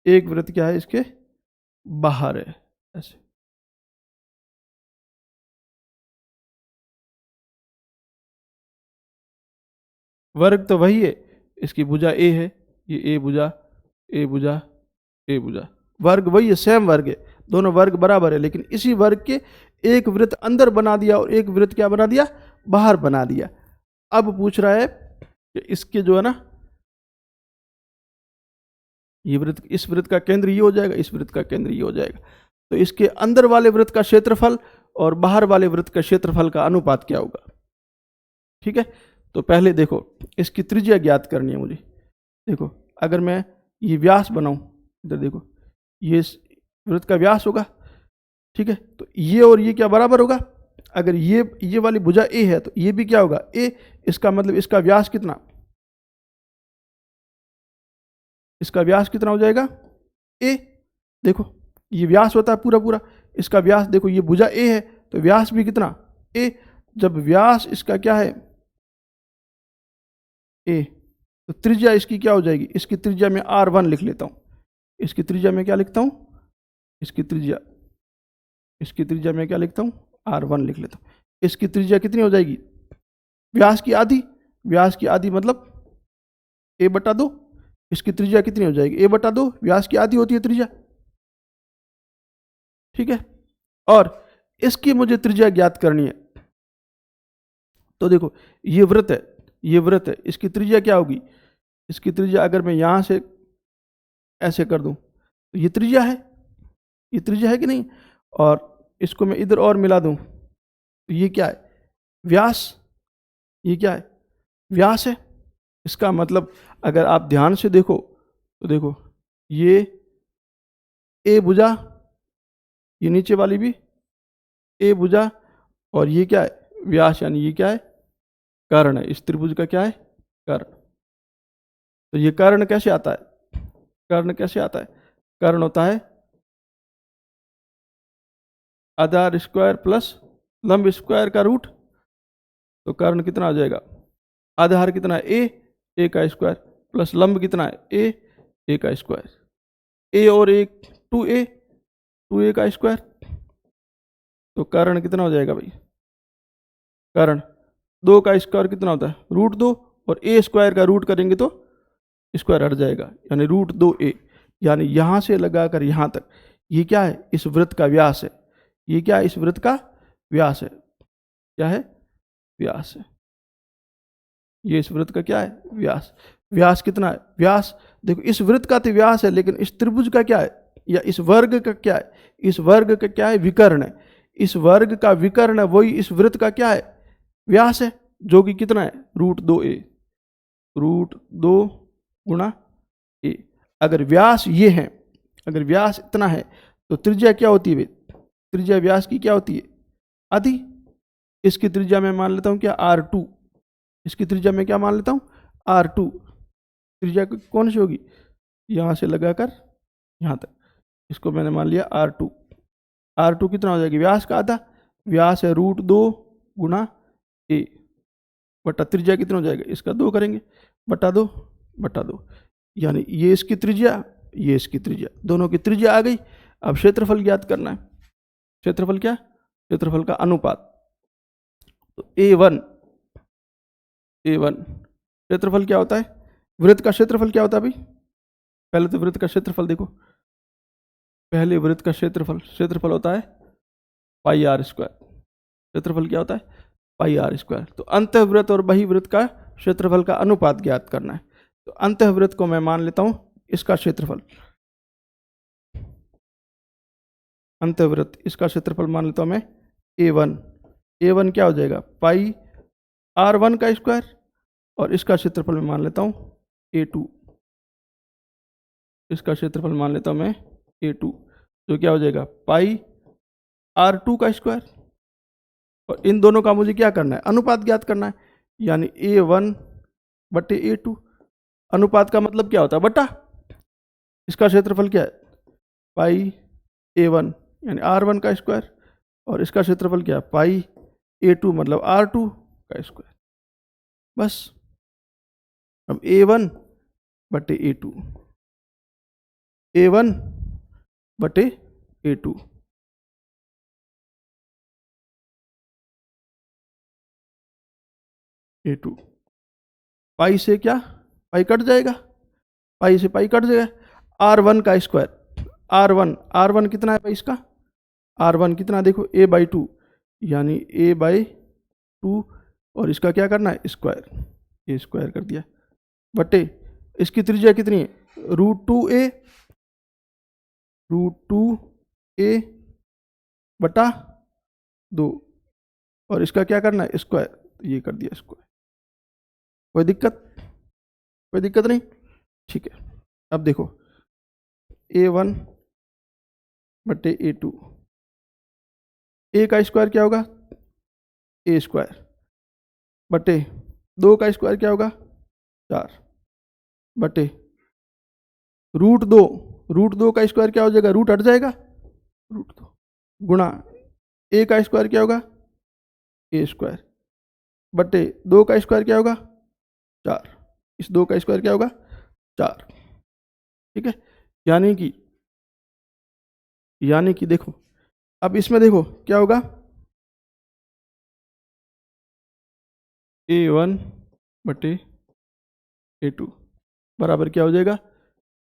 एक वृत्त क्या है, इसके बाहर है ऐसे, वर्ग तो वही है, इसकी भुजा ए है, ये ए भुजा, ए भुजा, ए भुजा, वर्ग वही है, सेम वर्ग है, दोनों वर्ग बराबर है, लेकिन इसी वर्ग के एक वृत्त अंदर बना दिया और एक वृत्त क्या बना दिया, बाहर बना दिया। अब पूछ रहा है कि इसके जो है ना, ये वृत्त, इस वृत्त का केंद्र ये हो जाएगा, इस वृत्त का केंद्र ये हो जाएगा, तो इसके अंदर वाले वृत्त का क्षेत्रफल और बाहर वाले वृत्त का क्षेत्रफल का अनुपात क्या होगा। ठीक है, तो पहले देखो इसकी त्रिज्या ज्ञात करनी है मुझे। देखो अगर मैं ये व्यास बनाऊं, इधर देखो, ये इस वृत्त का व्यास होगा, ठीक है, तो ये और ये क्या बराबर होगा, अगर ये वाली भुजा ए है तो ये भी क्या होगा, ए, इसका मतलब इसका व्यास कितना, इसका व्यास कितना हो जाएगा, ए। देखो ये व्यास होता है पूरा पूरा, इसका व्यास देखो, ये भुजा ए है तो व्यास भी कितना, ए। जब व्यास इसका क्या है, ए, तो त्रिज्या इसकी क्या हो जाएगी, इसकी त्रिज्या में R1 लिख लेता हूँ, इसकी त्रिज्या में क्या लिखता हूँ, इसकी त्रिज्या में क्या लिखता हूँ, R1 लिख लेता हूँ। इसकी त्रिज्या कितनी हो जाएगी, व्यास की आधी, व्यास की आधी मतलब a/2, इसकी त्रिज्या कितनी हो जाएगी, a/2, व्यास की आधी होती है त्रिज्या, ठीक है। और इसकी मुझे त्रिज्या ज्ञात करनी है, तो देखो ये वृत्त है, ये वृत्त है, इसकी त्रिज्या क्या होगी, इसकी त्रिज्या अगर मैं यहां से ऐसे कर दूं तो ये त्रिज्या है, ये त्रिज्या है कि नहीं, और इसको मैं इधर और मिला दूं तो ये क्या है, व्यास, ये क्या है, व्यास है। इसका मतलब अगर आप ध्यान से देखो तो देखो ये ए भुजा, ये नीचे वाली भी ए भुजा, और ये क्या है, व्यास, यानी ये क्या है, कर्ण है, इस त्रिभुज का क्या है, कर्ण। तो ये कर्ण कैसे आता है, कर्ण कैसे आता है, कर्ण होता है आधार स्क्वायर प्लस लंब स्क्वायर का रूट, तो कर्ण कितना आ जाएगा, आधार कितना है, ए का स्क्वायर, प्लस लंब कितना है, ए का स्क्वायर, ए और एक 2a का स्क्वायर, तो कर्ण कितना हो जाएगा भाई, कर्ण 2 का स्क्वायर कितना होता है, √2, और a स्क्वायर का रूट करेंगे तो स्क्वायर हट जाएगा, यानी √2a, यानी यहां से लगाकर यहां तक ये क्या है, इस वृत्त का व्यास है, ये क्या है, इस वृत्त का व्यास है, क्या है, व्यास है, ये इस वृत्त का क्या है, व्यास। व्यास कितना है, व्यास देखो इस वृत्त का तो व्यास है, लेकिन इस त्रिभुज का क्या है, या इस वर्ग का क्या है, इस वर्ग का क्या है, विकर्ण है, इस वर्ग का विकर्ण है, वही इस वृत्त का क्या है, व्यास है, जो कि कितना है, √2a, √2 गुणा a। अगर व्यास ये है अगर व्यास इतना है तो त्रिज्या क्या होती है भाई? त्रिज्या व्यास की क्या होती है? आधी। इसकी त्रिज्या मैं मान लेता हूँ क्या? R2। इसकी त्रिज्या मैं क्या मान लेता हूँ? R2। त्रिज्या कौन सी होगी? यहाँ से लगाकर यहाँ तक, इसको मैंने मान लिया R2। R2 कितना हो जाएगा? व्यास का आधा। व्यास है √2 गुणा a बटा त्रिज्या कितना हो जाएगा? इसका 2 करेंगे, बटा 2 बटा 2, यानी ये इसकी त्रिज्या, ये इसकी त्रिज्या, दोनों की त्रिज्या आ गई। अब क्षेत्रफल ज्ञात करना है। क्षेत्रफल क्या? क्षेत्रफल का अनुपात। तो A1 क्षेत्रफल क्या होता है? वृत्त का क्षेत्रफल क्या होता है भाई? पहले तो वृत्त का क्षेत्रफल देखो, पहले वृत्त का क्षेत्रफल होता है πr²। क्षेत्रफल क्या होता है? πr²। तो अंतःवृत्त और बहिर्वृत्त का क्षेत्रफल का अनुपात ज्ञात करना है। तो अंतःवृत्त को मैं मान लेता हूं इसका क्षेत्रफल, अंतःवृत्त इसका क्षेत्रफल मान लेता हूं मैं A1 क्या हो जाएगा? πr1 का स्क्वायर, और इसका क्षेत्रफल मैं मान लेता हूं A2, इसका क्षेत्रफल मान लेता हूं मैं A2, जो क्या हो जाएगा? πr2 का स्क्वायर। और इन दोनों का मुझे क्या करना है? अनुपात ज्ञात करना है, यानी A1 बटे A2। अनुपात का मतलब क्या होता है? बटा। इसका क्षेत्रफल क्या है? πA1 यानी R1 का स्क्वायर, और इसका क्षेत्रफल क्या है? πA2 मतलब R2 का स्क्वायर। बस। अब A1 बटे A2, A1 बटे A2, A2 पाई से क्या? पाई कट जाएगा, पाई से पाई कट जाएगा। R1 का स्क्वायर, R1 कितना है भाई इसका? R1 कितना देखो? A/2, यानी A/2, और इसका क्या करना है? स्क्वायर, ये स्क्वायर कर दिया, बटे इसकी त्रिज्या कितनी है? √2a बटा 2, और इसका क्या करना है? स्क्वायर, ये कर दिया स्क्वायर। कोई दिक्कत? कोई दिक्कत नहीं? ठीक है। अब देखो A1 बटे A2, A का स्क्वायर क्या होगा? A² बटे 2 का स्क्वायर क्या होगा? 4 बटे √2 का स्क्वायर क्या हो जाएगा? रूट हट जाएगा, √2 गुणा A का स्क्वायर क्या होगा? A² बटे 2 का स्क्वायर क्या होगा? 4। इस 2 का स्क्वायर क्या होगा? 4। ठीक है। यानी कि देखो, अब इसमें देखो क्या होगा? A1 बटे A2 बराबर क्या हो जाएगा?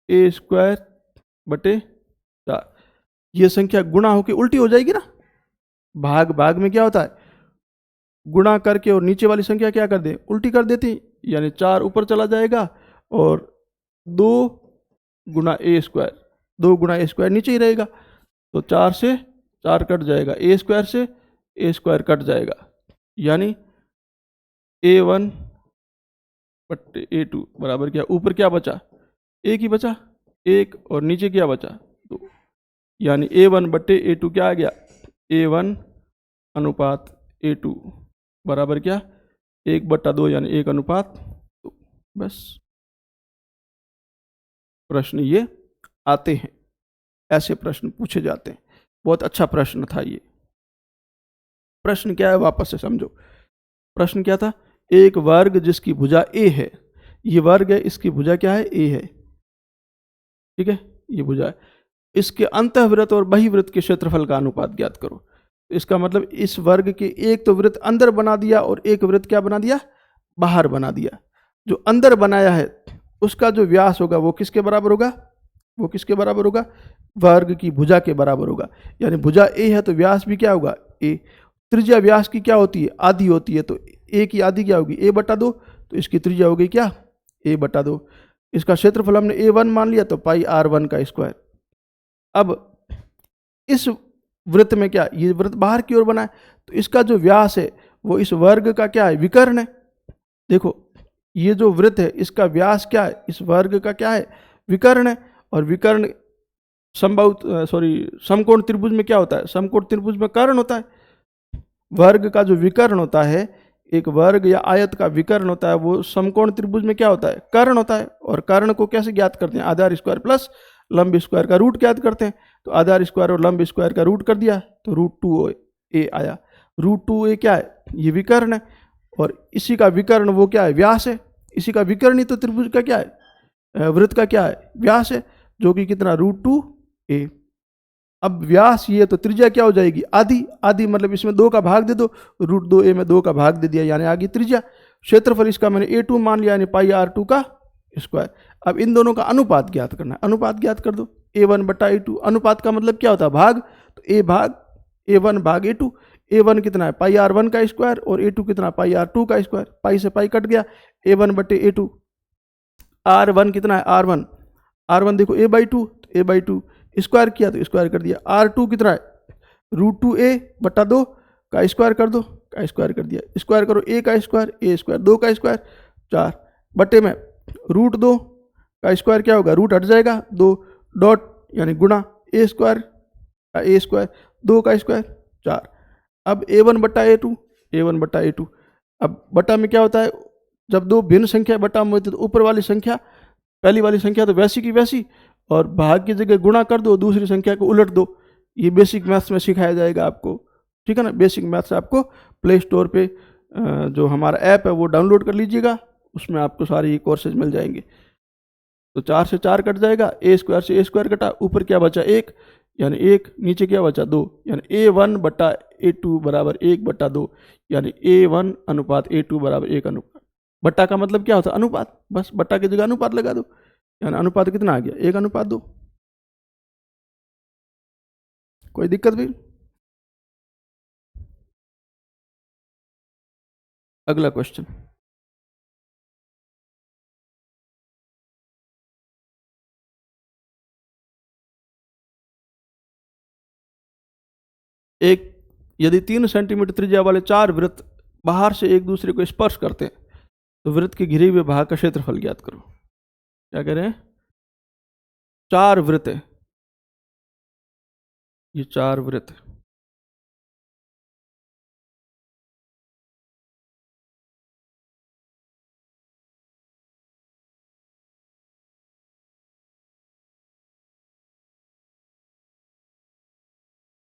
A² बटे 4। ये संख्या गुणा होके उल्टी हो जाएगी ना। भाग में क्या होता है? गुणा करके और नीचे वाली संख्या क्या कर दे? उल्टी कर देती, यानी 4 ऊपर चला जाएगा, और 2 गुणा A² 2 गुणा A² नीचे ही रहेगा। तो 4 से 4 कट जाएगा, A² से A² कट जाएगा, यानी A1 बटे A2 बराबर क्या? ऊपर क्या बचा? 1 ही बचा, 1, और नीचे क्या बचा? 2, यानी A1 बटे A2 क्या आ गया? A1 अनुपात A2 बराबर क्या? 1/2, यानी 1/2। बस। प्रश्न ये आते हैं, ऐसे प्रश्न पूछे जाते हैं। बहुत अच्छा प्रश्न था ये। प्रश्न क्या है वापस से समझो। प्रश्न क्या था? एक वर्ग जिसकी भुजा A है, ये वर्ग है, इसकी भुजा क्या है? A है। ठीक है, ये भुजा है। इसके अंतःवृत्त और बहिर्वृत्त के क्षेत्रफल का अनुपात ज्ञात करो। इसका मतलब इस वर्ग के एक तो वृत्त अंदर बना दिया और एक वृत्त क्या बना दिया? बाहर बना दिया। जो अंदर बनाया है उसका जो व्यास होगा वो किसके बराबर होगा? वो किसके बराबर होगा? वर्ग की भुजा के बराबर होगा। यानी भुजा A है तो व्यास भी क्या होगा? A। त्रिज्या व्यास की क्या होती है? आधी होती है, तो A की आधी क्या होगी? A/2। तो इसकी त्रिज्या हो गई क्या? A/2। इसका क्षेत्रफल हमने A1 मान लिया, तो πr1 का स्क्वायर। अब इस वृत्त में क्या? ये वृत्त बाहर की ओर बना है, तो इसका जो व्यास है वो इस वर्ग का क्या है? विकर्ण है। देखो ये जो वृत्त है इसका व्यास क्या है? इस वर्ग का क्या है? विकर्ण है। और विकर्ण समकोण त्रिभुज में क्या होता है? समकोण त्रिभुज में कर्ण होता है। वर्ग का जो विकर्ण होता है, एक वर्ग या आयत का विकर्ण होता है, वो समकोण त्रिभुज में क्या होता है? कर्ण होता है। और कर्ण को कैसे ज्ञात करते हैं? आधार स्क्वायर प्लस लंब स्क्वायर का रूट ज्ञात करते हैं। तो आधार स्क्वायर और लंब स्क्वायर का रूट कर दिया तो √2a आया। √2a क्या है? ये विकर्ण है। और इसी का विकर्ण वो क्या है? व्यास है। इसी का विकर्ण ही तो त्रिभुज का क्या है? वृत्त का क्या है? व्यास है, जो कि कितना? √2a। अब व्यास ये तो त्रिज्या क्या हो जाएगी? आधी। आधी मतलब इसमें 2 का भाग दे दो, √2a में 2 का भाग दे दिया, यानी आगे त्रिज्या। क्षेत्रफल इसका मैंने a2 मान लिया, यानी πr2 का स्क्वायर। अब इन दोनों का अनुपात ज्ञात करना है। अनुपात ज्ञात कर दो, a1/a2। अनुपात का मतलब क्या होता है? भाग। तो a1 भाग a2। a1 कितना है? πr1 का स्क्वायर, और a2 कितना? πr2 का स्क्वायर। पाई से पाई कट गया, a1/a2। r1 कितना है? r1 देखो a/2, a/2 स्क्वायर किया तो स्क्वायर कर दिया। r2 कितना है? √2a/2 का स्क्वायर कर दो, का स्क्वायर कर दिया। स्क्वायर करो, a का स्क्वायर, a स्क्वायर, 2 का स्क्वायर 4 बटे में √2 का स्क्वायर क्या होगा? रूट हट जाएगा, 2 डॉट यानी गुणा a स्क्वायर का a स्क्वायर, 2 का स्क्वायर 4। अब a1/a2। अब बटा में क्या होता है? जब दो भिन्न संख्या बटा में होती है तो ऊपर वाली संख्या, पहली वाली संख्या तो वैसी की वैसी, और भाग की जगह गुणा कर दो, दूसरी संख्या को उलट दो। ये बेसिक मैथ्स में सिखाया जाएगा आपको, ठीक है ना। बेसिक मैथ्स आपको प्ले स्टोर पे जो हमारा ऐप है वो डाउनलोड कर लीजिएगा, उसमें आपको सारे कोर्सेज मिल जाएंगे। तो 4 से 4 कट जाएगा, a स्क्वायर से a स्क्वायर कटा, ऊपर क्या बचा? 1, यानी 1, नीचे क्या बचा? 2, यानी a1/a2 बराबर 1/2, यानी a1:a2 बराबर 1 अनुपात। बट्टा का मतलब क्या होता है? अनुपात। बस बट्टा की जगह अनुपात लगा दो, यानी अनुपात कितना आ गया? 1:2। कोई दिक्कत भी? अगला क्वेश्चन। यदि 3 सेंटीमीटर त्रिज्या वाले 4 वृत्त बाहर से एक दूसरे को स्पर्श करते हैं तो वृत्त के घिरे हुए भाग का क्षेत्रफल ज्ञात करो। क्या कह रहे हैं? 4 वृत्त है, ये 4 वृत्त।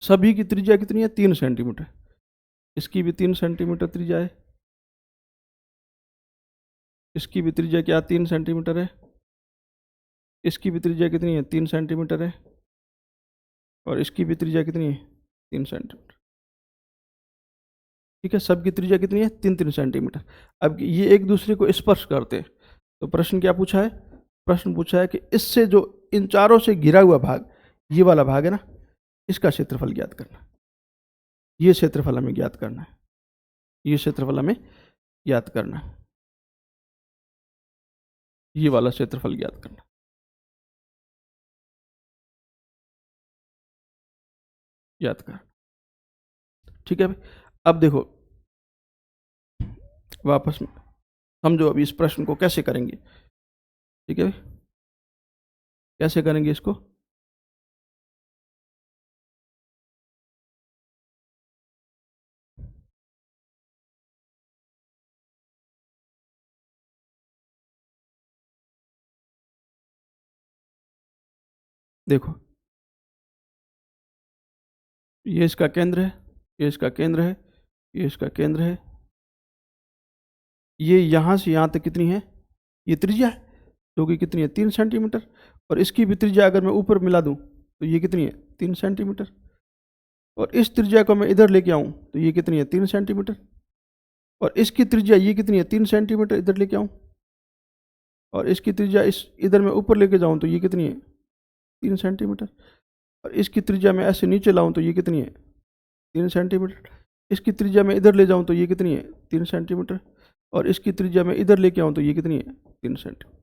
सभी की त्रिज्या कितनी है? 3 सेंटीमीटर। इसकी भी 3 सेंटीमीटर त्रिज्या है, इसकी भी त्रिज्या क्या? 3 सेंटीमीटर है। इसकी भी त्रिज्या कितनी है? 3 सेंटीमीटर है। और इसकी भी त्रिज्या कितनी है? 3 सेंटीमीटर। ठीक है, सबकी त्रिज्या कितनी है? 3-3 सेंटीमीटर। अब ये एक दूसरे को स्पर्श करते हैं, तो प्रश्न क्या पूछा है? प्रश्न पूछा है कि इससे जो इन चारों से घिरा हुआ भाग, ये वाला भाग है ना, इसका क्षेत्रफल ज्ञात करना। ये क्षेत्रफल हमें ज्ञात करना है, ये क्षेत्रफल हमें ज्ञात करना है, ये वाला क्षेत्रफल ज्ञात करना। याद कर, ठीक है भाई। अब देखो, वापस समझो अभी इस प्रश्न को कैसे करेंगे, ठीक है भाई। कैसे करेंगे इसको? देखो, ये इसका केंद्र है, ये इसका केंद्र है, ये इसका केंद्र है। ये यहाँ से यहाँ तक कितनी है? ये त्रिज्या है, जो कि कितनी है? 3 सेंटीमीटर। और इसकी भी त्रिज्या अगर मैं ऊपर मिला दूँ तो ये कितनी है? 3 सेंटीमीटर। और इस त्रिज्या को मैं इधर लेके आऊँ तो ये कितनी है? 3 सेंटीमीटर। और इसकी त्रिज्या ये कितनी है? 3 सेंटीमीटर। इधर लेके आऊँ, और इसकी त्रिज्या इस इधर मैं ऊपर लेके जाऊँ तो ये कितनी है? 3 सेंटीमीटर। और इसकी त्रिज्या मैं ऐसे नीचे लाऊं तो ये कितनी है? 3 सेंटीमीटर। इसकी त्रिज्या मैं इधर ले जाऊं तो ये कितनी है? 3 सेंटीमीटर। और इसकी त्रिज्या मैं इधर लेके आऊं तो ये कितनी है? 3 सेंटीमीटर।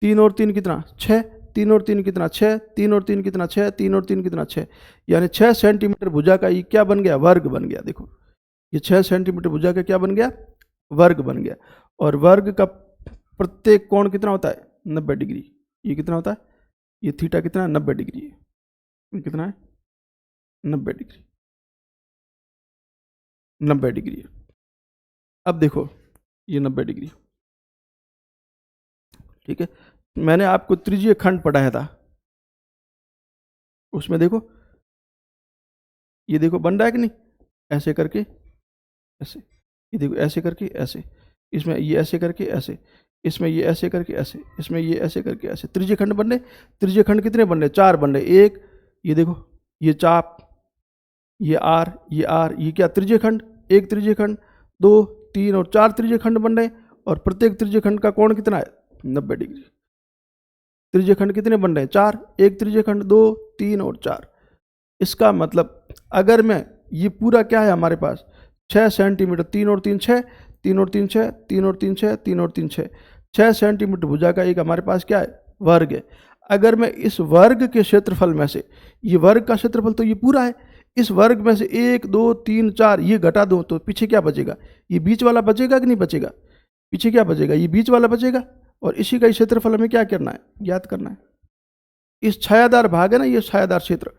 3 और 3 कितना? 6। 3 और 3 कितना? 6। 3 और 3 कितना? 6। 3 और 3 कितना? 6। यानी 6 सेंटीमीटर भुजा का ये क्या बन गया? वर्ग बन गया। देखो, ये 6 सेंटीमीटर भुजा का क्या बन गया? वर्ग बन गया। और वर्ग का प्रत्येक कोण कितना होता है? 90 डिग्री। ये कितना होता है? ये थीटा कितना है, 90 डिग्री है। कितना है, 90 डिग्री, 90 डिग्री है। अब देखो ये 90 डिग्री, ठीक है। मैंने आपको त्रिज्यीय खंड पढ़ाया था, उसमें देखो ये देखो बन रहा है कि नहीं, ऐसे करके ऐसे, ये देखो ऐसे करके ऐसे, इसमें ये ऐसे करके ऐसे, इसमें ये ऐसे करके ऐसे, इसमें ये ऐसे करके ऐसे, त्रिज्यीय खंड बन रहे। त्रिज्यीय खंड कितने बन रहे, 4 बन रहे। एक ये देखो ये चाप, ये आर, ये आर, ये क्या त्रिज्यीय खंड, एक त्रिज्यीय खंड, 2 3 और 4 त्रिज्यीय खंड बन रहे। और प्रत्येक त्रिज्यीय खंड का कोण कितना है, 90 डिग्री। त्रिज्यीय खंड कितने बन रहे हैं, 4, एक त्रिज्यीय खंड, 2 3 और 4। इसका मतलब अगर मैं ये पूरा क्या है हमारे पास 6 सेंटीमीटर, 3 और 3 6, 3 और 3 6, 3 और 3 6, 3 और 3 6, 6 सेंटीमीटर भुजा का एक हमारे पास क्या है, वर्ग है। अगर मैं इस वर्ग के क्षेत्रफल में से, ये वर्ग का क्षेत्रफल तो ये पूरा है, इस वर्ग में से 1 2 3 4 ये घटा दूं तो पीछे क्या बचेगा, ये बीच वाला बचेगा कि नहीं बचेगा, पीछे क्या बचेगा, ये बीच वाला बचेगा। और इसी का क्षेत्रफल हमें क्या करना है, ज्ञात करना है। इस छायादार भाग है ना, ये छायादार क्षेत्र,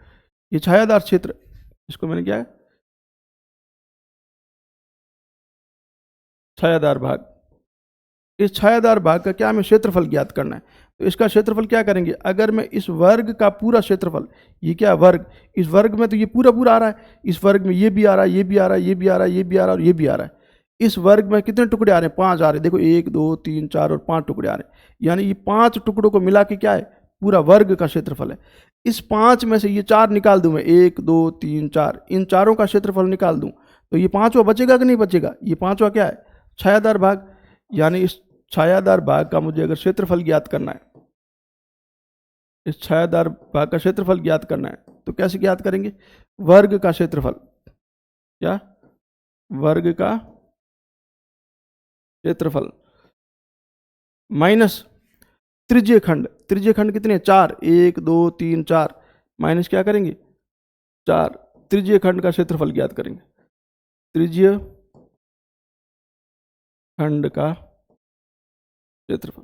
ये छायादार क्षेत्र, इसको मैंने क्या है, छायादार भाग, इस छायादार भाग का क्या हमें क्षेत्रफल ज्ञात करना है। तो इसका क्षेत्रफल क्या करेंगे, अगर मैं इस वर्ग का पूरा क्षेत्रफल, ये क्या वर्ग, इस वर्ग में तो ये पूरा पूरा आ रहा है, इस वर्ग में ये भी आ रहा है, ये भी आ रहा है, ये भी आ रहा है, ये भी आ रहा है और ये भी आ रहा है। इस वर्ग में कितने टुकड़े आ रहे हैं, 5 आ रहे हैं। देखो 1 2 3 4 और 5 टुकड़े आ रहे हैं, यानी ये 5 टुकड़ों को मिला के क्या है, पूरा वर्ग का क्षेत्रफल है। इस 5 में से ये 4 निकाल दूं मैं, 1 2 3 4, इन चारों का क्षेत्रफल निकाल दूं तो ये पांचवा बचेगा कि नहीं बचेगा, ये पांचवा क्या है, छायादार भाग। यानी इस छायादार भाग का मुझे अगर क्षेत्रफल ज्ञात करना है, इस छायादार भाग का क्षेत्रफल ज्ञात करना है तो कैसे ज्ञात करेंगे, वर्ग का क्षेत्रफल, क्या, वर्ग का क्षेत्रफल माइनस त्रिज्यीय खंड, त्रिज्यीय खंड कितने, 4, 1 2 3 4, माइनस क्या करेंगे 4, त्रिज्यीय खंड का क्षेत्रफल ज्ञात करेंगे। त्रिज्यीय खंड का क्षेत्रफल,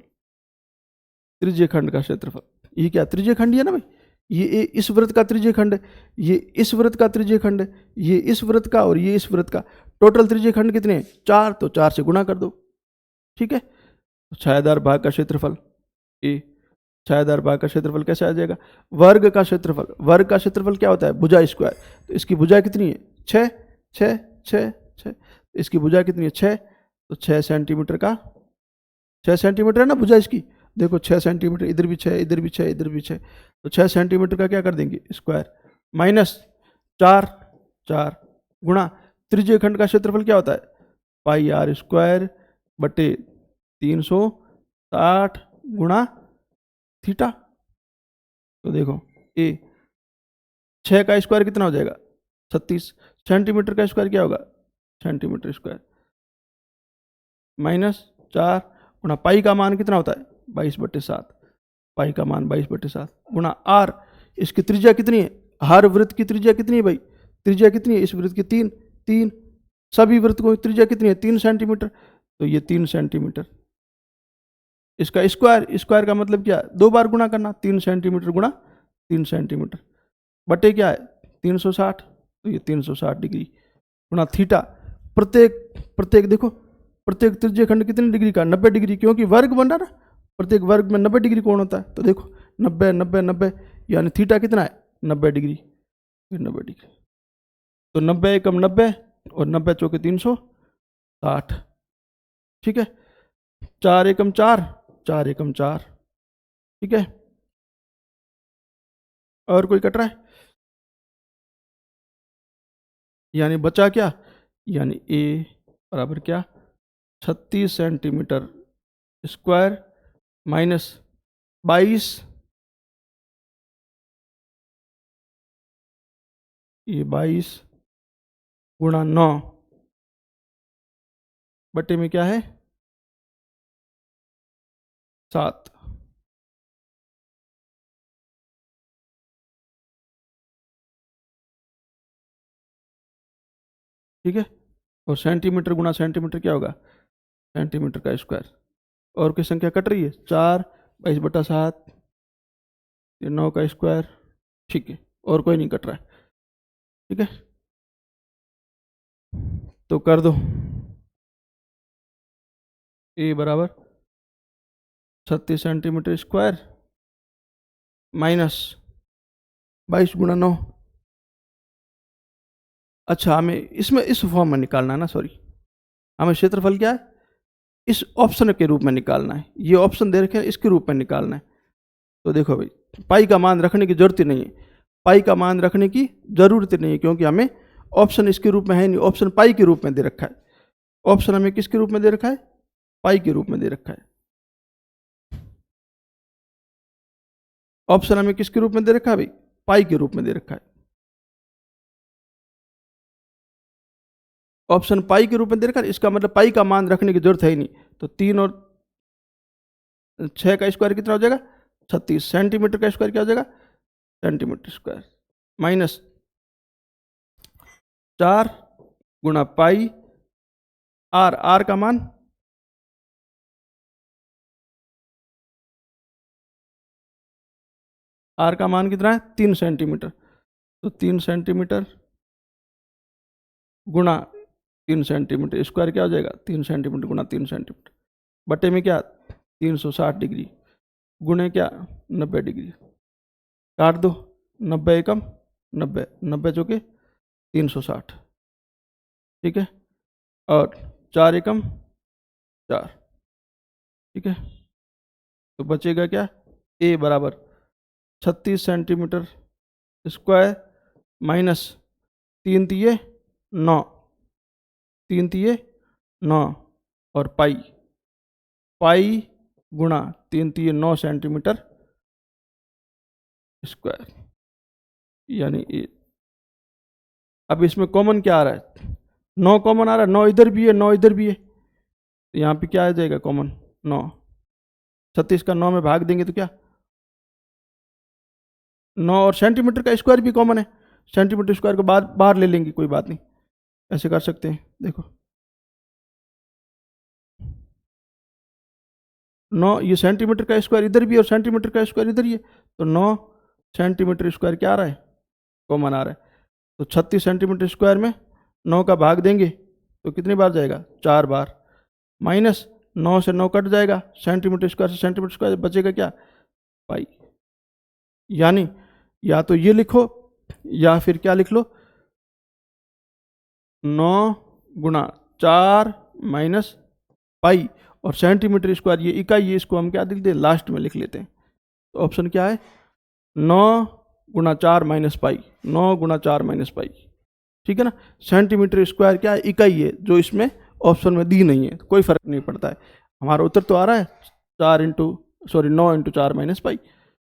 त्रिज्यीय खंड का क्षेत्रफल, ये क्या त्रिज्यीय खंड है ना भाई, ये इस वृत्त का त्रिज्यीय खंड है, ये इस वृत्त का त्रिज्यीय खंड है, ये इस वृत्त का और ये इस वृत्त का, टोटल त्रिज्यीय खंड कितने हैं, 4, तो 4 से गुणा कर दो, ठीक है। तो छायादार भाग का क्षेत्रफल, ए छायादार भाग का क्षेत्रफल कैसे आ जाएगा, वर्ग का क्षेत्रफल, वर्ग का क्षेत्रफल क्या होता है, भुजा स्क्वायर, तो इसकी भुजा कितनी है 6 6 6 6, इसकी भुजा कितनी है 6, तो 6 सेंटीमीटर का, 6 सेंटीमीटर है ना भुजा इसकी, देखो 6 सेंटीमीटर, इधर भी 6, इधर भी 6, इधर भी 6, तो 6 सेंटीमीटर का क्या कर देंगे स्क्वायर, माइनस 4 4 गुणा त्रिज्यीय खंड का क्षेत्रफल क्या होता है, पाई आर स्क्वायर बटे 360 गुणा थीटा। तो देखो ए 6 का स्क्वायर कितना हो जाएगा 36, सेंटीमीटर का स्क्वायर क्या होगा, सेंटीमीटर स्क्वायर, माइनस 4 गुणा पाई का मान कितना होता है 22/7, पाई का मान 22/7 गुणा आर, इसकी त्रिज्या कितनी है, हर वृत्त की त्रिज्या कितनी है भाई, त्रिज्या कितनी है इस वृत्त की 3 3, सभी वृत्त को त्रिज्या कितनी है 3 सेंटीमीटर, तो ये 3 सेंटीमीटर, इसका स्क्वायर, स्क्वायर का मतलब क्या है 2 बार गुणा करना, 3 सेंटीमीटर गुणा 3 सेंटीमीटर बटे क्या है 360, तो ये 360 डिग्री गुणा थीटा। प्रत्येक प्रत्येक देखो प्रत्येक त्रिज्यीय खंड कितने डिग्री का, 90 डिग्री, क्योंकि वर्ग बन रहा ना, प्रत्येक वर्ग में 90 डिग्री कोण होता है। तो देखो 90 90 90, यानी थीटा कितना है 90 डिग्री, 90 डिग्री, तो 90 एकम 90 और 90 चौके 360, ठीक है, 4 एकम 4, 4 एकम 4, ठीक है। और कोई कट रहा है, यानी बचा क्या, यानी ए बराबर क्या 36 सेंटीमीटर स्क्वायर माइनस 22, ये 22 गुणा 9 बटे में क्या है 7, ठीक है। और सेंटीमीटर गुणा सेंटीमीटर क्या होगा, सेंटीमीटर का स्क्वायर। और कोई संख्या कट रही है, 4 22/7, ये 9 का स्क्वायर, ठीक है, और कोई नहीं कट रहा है, ठीक है, तो कर दो। ए बराबर 36 सेंटीमीटर स्क्वायर माइनस 22 × 9। अच्छा, हमें इसमें इस फॉर्म में निकालना है ना, सॉरी, हमें क्षेत्रफल क्या है, इस ऑप्शन के रूप में निकालना है, ये ऑप्शन दे रखे हैं, इसके रूप में निकालना है। तो देखो भाई, पाई का मान रखने की जरूरत ही नहीं है, पाई का मान रखने की जरूरत नहीं है, क्योंकि हमें ऑप्शन इसके रूप में है नहीं, ऑप्शन पाई के रूप में दे रखा है। ऑप्शन हमें किसके रूप में दे रखा है, पाई के रूप में दे रखा है। ऑप्शन हमें किसके रूप में दे रखा है भाई, पाई के रूप में दे रखा है। ऑप्शन पाई के रूप में दे रखा है, इसका मतलब पाई का मान रखने की जरूरत है ही नहीं। तो 3 और 6 का स्क्वायर कितना हो जाएगा, 36 सेंटीमीटर का स्क्वायर क्या हो जाएगा, centimetre square minus 4 × pi r, r का मान आर का मान कितना है, 3 सेंटीमीटर। तो 3 सेंटीमीटर गुणा 3 सेंटीमीटर स्क्वायर क्या हो जाएगा, 3 सेंटीमीटर गुणा 3 सेंटीमीटर बटे में क्या 360 डिग्री गुणे क्या 90 डिग्री, काट दो, 90 एकम 90, 90 चौके 360, ठीक है, और 4 एकम 4, ठीक है। तो बचेगा क्या, ए बराबर 36 सेंटीमीटर स्क्वायर माइनस 3 तिये 9, 3 तिये 9 और पाई, पाई गुणा 3 तिये 9 सेंटीमीटर स्क्वायर, यानी ये। अब इसमें कॉमन क्या आ रहा है, 9 कॉमन आ रहा है, 9 इधर भी है 9 इधर भी है, तो यहाँ पे क्या आ जाएगा कॉमन 9, 36 का 9 में भाग देंगे तो क्या 9, और सेंटीमीटर का स्क्वायर भी कॉमन है, सेंटीमीटर स्क्वायर को बाहर ले लेंगे, कोई बात नहीं, ऐसे कर सकते हैं। देखो 9, ये सेंटीमीटर का स्क्वायर इधर भी है और सेंटीमीटर का स्क्वायर इधर ही है, तो 9 सेंटीमीटर स्क्वायर क्या आ रहा है, कॉमन आ रहा है। तो 36 सेंटीमीटर स्क्वायर में 9 का भाग देंगे तो कितनी बार जाएगा, 4 बार, माइनस 9 से 9 कट जाएगा, सेंटीमीटर स्क्वायर से सेंटीमीटर स्क्वायर बचेगा क्या, पाई। यानी या तो ये लिखो या फिर क्या लिख लो, 9 × 4 माइनस पाई, और सेंटीमीटर स्क्वायर ये इकाई है, इसको हम क्या लिखते हैं, लास्ट में लिख लेते हैं। तो ऑप्शन क्या है, 9 × 4 माइनस पाई, 9 × 4 माइनस पाई, ठीक है ना। सेंटीमीटर स्क्वायर क्या है, इकाई है, जो इसमें ऑप्शन में दी नहीं है, तो कोई फर्क नहीं पड़ता है, हमारा उत्तर तो आ रहा है 9 × 4 माइनस पाई।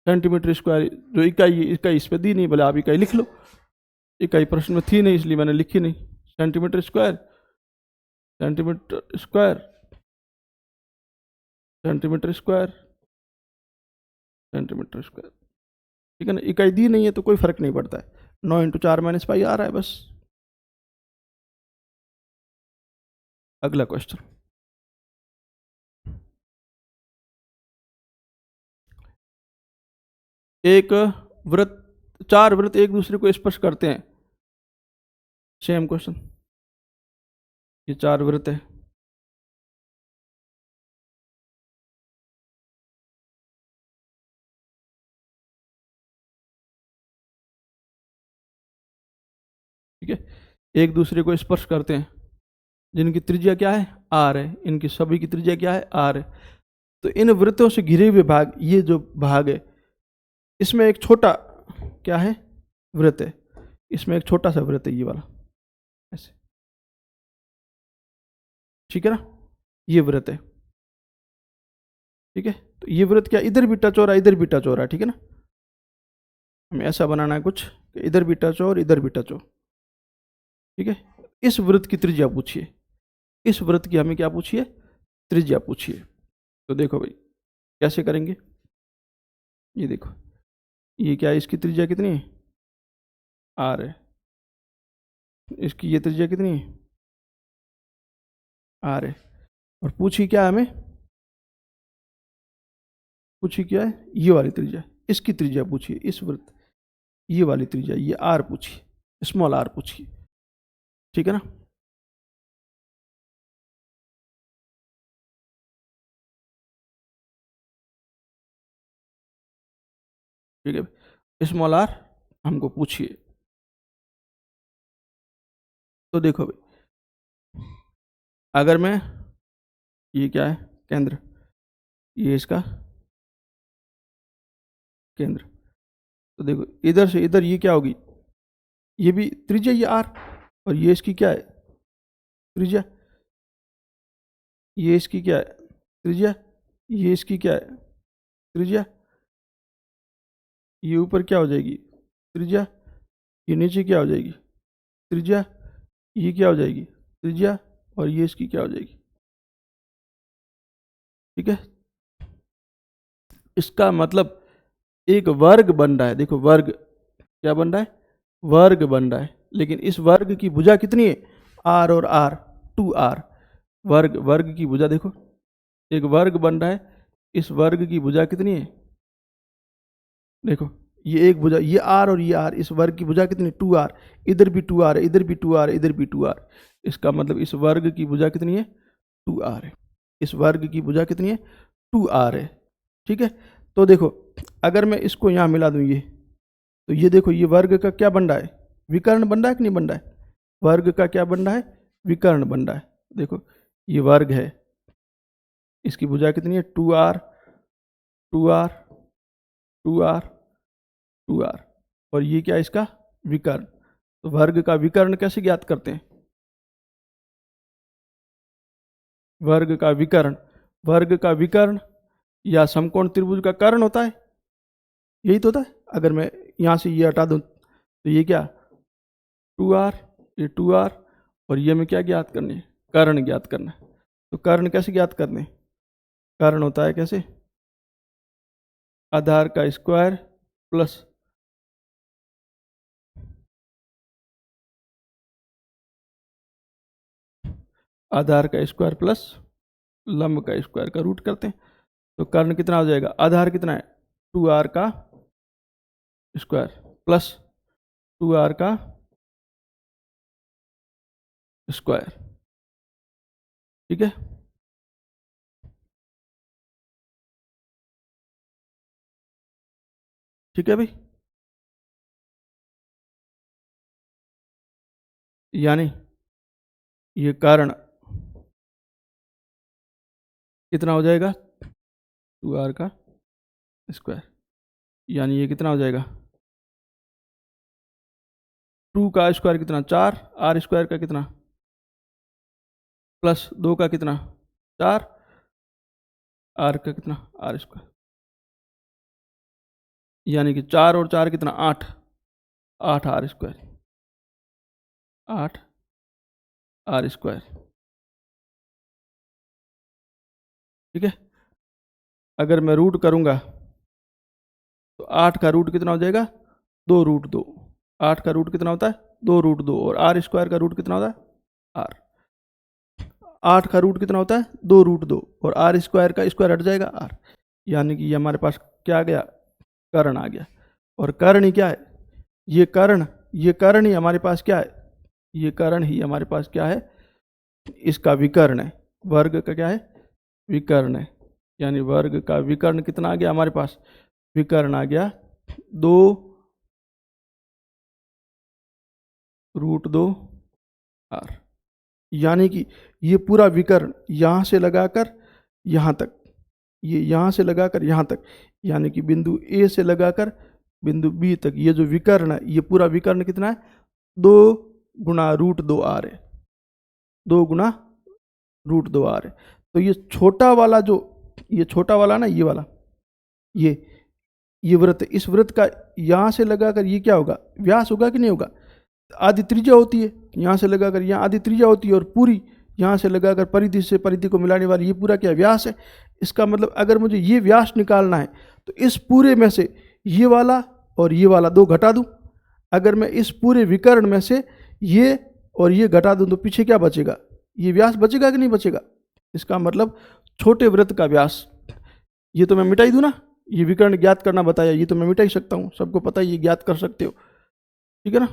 सेंटीमीटर स्क्वायर जो इकाई है, इकाई इस पर दी नहीं, बोले आप इकाई लिख लो, इकाई प्रश्न में थी नहीं इसलिए मैंने लिखी नहीं। Centimetre square centimetre square centimetre square centimetre square, ठीक है ना, इकाई दी नहीं है तो कोई फर्क नहीं पड़ता है, 9 × 4 माइनस पाई आ रहा है बस। अगला क्वेश्चन, एक वृत्त, 4 वृत्त एक दूसरे को स्पर्श करते हैं, सेम क्वेश्चन, ये 4 वृत्त है, ठीक है, एक दूसरे को स्पर्श करते हैं, जिनकी त्रिज्या क्या है, आर है, इनकी सभी की त्रिज्या क्या है, आर है। तो इन वृत्तों से घिरे हुए भाग, ये जो भाग है, इसमें एक छोटा क्या है, वृत्त है, इसमें एक छोटा सा वृत्त है, ये वाला ऐसे, ठीक है ना, ये वृत्त है, ठीक है। तो ये वृत्त क्या, इधर भी टच हो रहा है, इधर भी टच हो रहा है, ठीक है ना, हमें ऐसा बनाना है कुछ कि इधर भी टच हो और इधर भी टच हो, ठीक है। इस वृत्त की त्रिज्या पूछिए, इस वृत्त की हमें क्या पूछिए, त्रिज्या पूछिए। तो देखो भाई कैसे करेंगे, ये देखो, ये क्या है, इसकी त्रिज्या कितनी है, आर है, इसकी ये त्रिज्या कितनी है, आर है, और पूछी क्या है हमें, पूछी क्या है, ये वाली त्रिज्या, इसकी त्रिज्या पूछिए, इस वृत्त, ये वाली त्रिज्या, ये आर पूछिए, स्मॉल आर पूछिए, ठीक है ना। ठीक है, स्मॉल आर हमको पूछिए। तो देखो भाई, अगर मैं, ये क्या है, केंद्र, ये इसका केंद्र, तो देखो इधर से इधर ये क्या होगी, ये भी त्रिज्या, ये आर, और ये इसकी क्या है, त्रिज्या, ये इसकी क्या है, त्रिज्या, ये इसकी क्या है, त्रिज्या, ये ऊपर क्या हो जाएगी, त्रिज्या, ये नीचे क्या हो जाएगी, त्रिज्या, ये क्या हो जाएगी, त्रिज्या, और ये इसकी क्या हो जाएगी। ठीक है, इसका मतलब एक वर्ग बन रहा है, देखो वर्ग क्या बन रहा है, वर्ग बन रहा है, लेकिन इस वर्ग की भुजा कितनी है, आर और आर, 2r, वर्ग, वर्ग की भुजा देखो, एक वर्ग बन रहा है, इस वर्ग की भुजा कितनी है, देखो ये एक भुजा, ये आर और ये आर, इस वर्ग की भुजा कितनी, 2r, इधर भी 2r है, इधर भी 2r, इधर भी 2r, इसका मतलब इस वर्ग की भुजा कितनी है, 2r है, इस वर्ग की भुजा कितनी है, 2r है। ठीक है, तो देखो अगर मैं इसको यहाँ मिला दूँ ये, तो ये देखो ये वर्ग का क्या बन रहा है, विकर्ण बन रहा है कि नहीं बन रहा है, वर्ग का क्या बन रहा है, विकर्ण बन रहा है। देखो ये वर्ग है, इसकी भुजा कितनी है, 2r, 2r, 2r, 2r, और ये क्या है इसका विकर्ण। तो वर्ग का विकर्ण कैसे ज्ञात करते हैं, वर्ग का विकर्ण, वर्ग का विकर्ण या समकोण त्रिभुज का कर्ण होता है, यही तो होता है। अगर मैं यहाँ से ये हटा दूँ तो ये क्या, 2r, ये 2r, और ये में क्या ज्ञात करनी है, कर्ण ज्ञात करना है। तो कर्ण कैसे ज्ञात करने, कर्ण होता है कैसे, आधार का स्क्वायर प्लस आधार का स्क्वायर प्लस लंब का स्क्वायर का रूट करते हैं। तो कर्ण कितना हो जाएगा, आधार कितना है, 2r का स्क्वायर प्लस 2r का स्क्वायर। ठीक है, ठीक है भाई, यानी ये कर्ण कितना हो जाएगा, 2r का स्क्वायर, यानी ये कितना हो जाएगा, 2 का स्क्वायर कितना 4, r स्क्वायर का कितना प्लस 2 का कितना 4, r का कितना r स्क्वायर, यानी कि 4 और 4 कितना 8, 8 r स्क्वायर, 8 r स्क्वायर। ठीक है, अगर मैं रूट करूंगा तो 8 का रूट कितना हो जाएगा, 2 रूट 2, 8 का रूट कितना होता है, 2 रूट 2, और r स्क्वायर का रूट कितना होता है, r, 8 का रूट कितना होता है, 2 रूट 2, और r स्क्वायर का स्क्वायर हट जाएगा r, यानी कि ये हमारे पास क्या आ गया, कर्ण आ गया। और कर्ण ही क्या है, ये कर्ण, ये कर्ण ही हमारे पास क्या है, ये कर्ण ही हमारे पास क्या है, इसका विकर्ण है, वर्ग का क्या है, विकर्ण है, यानी वर्ग का विकर्ण कितना आ गया हमारे पास, विकर्ण आ गया 2 रूट 2 r, यानी कि ये पूरा विकर्ण यहाँ से लगाकर यहाँ तक, ये यहाँ से लगाकर यहाँ तक, यानी कि बिंदु ए से लगाकर बिंदु बी तक, ये जो विकर्ण है, ये पूरा विकर्ण कितना है, 2 गुणा रूट 2 r है, 2 गुणा रूट 2 r है। तो ये छोटा वाला जो, ये छोटा वाला ना, ये वाला, ये वृत्त, इस वृत्त का यहाँ से लगाकर ये क्या होगा, व्यास होगा कि नहीं होगा, आधी त्रिज्या होती है, यहाँ से लगाकर यहाँ आधी त्रिज्या होती है, और पूरी यहाँ से लगाकर परिधि से परिधि को मिलाने वाली ये पूरा क्या व्यास है। इसका मतलब अगर मुझे ये व्यास निकालना है तो इस पूरे में से ये वाला और ये वाला 2 घटा दूँ, अगर मैं इस पूरे विकर्ण में से ये और ये घटा दूँ तो पीछे क्या बचेगा, ये व्यास बचेगा कि नहीं बचेगा। इसका मतलब छोटे वृत्त का व्यास, ये तो मैं मिटाई दूँ ना, ये विकर्ण ज्ञात करना बताया, ये तो मैं मिटा ही सकता हूँ, सबको पता है, ये ज्ञात कर सकते हो, ठीक है ना।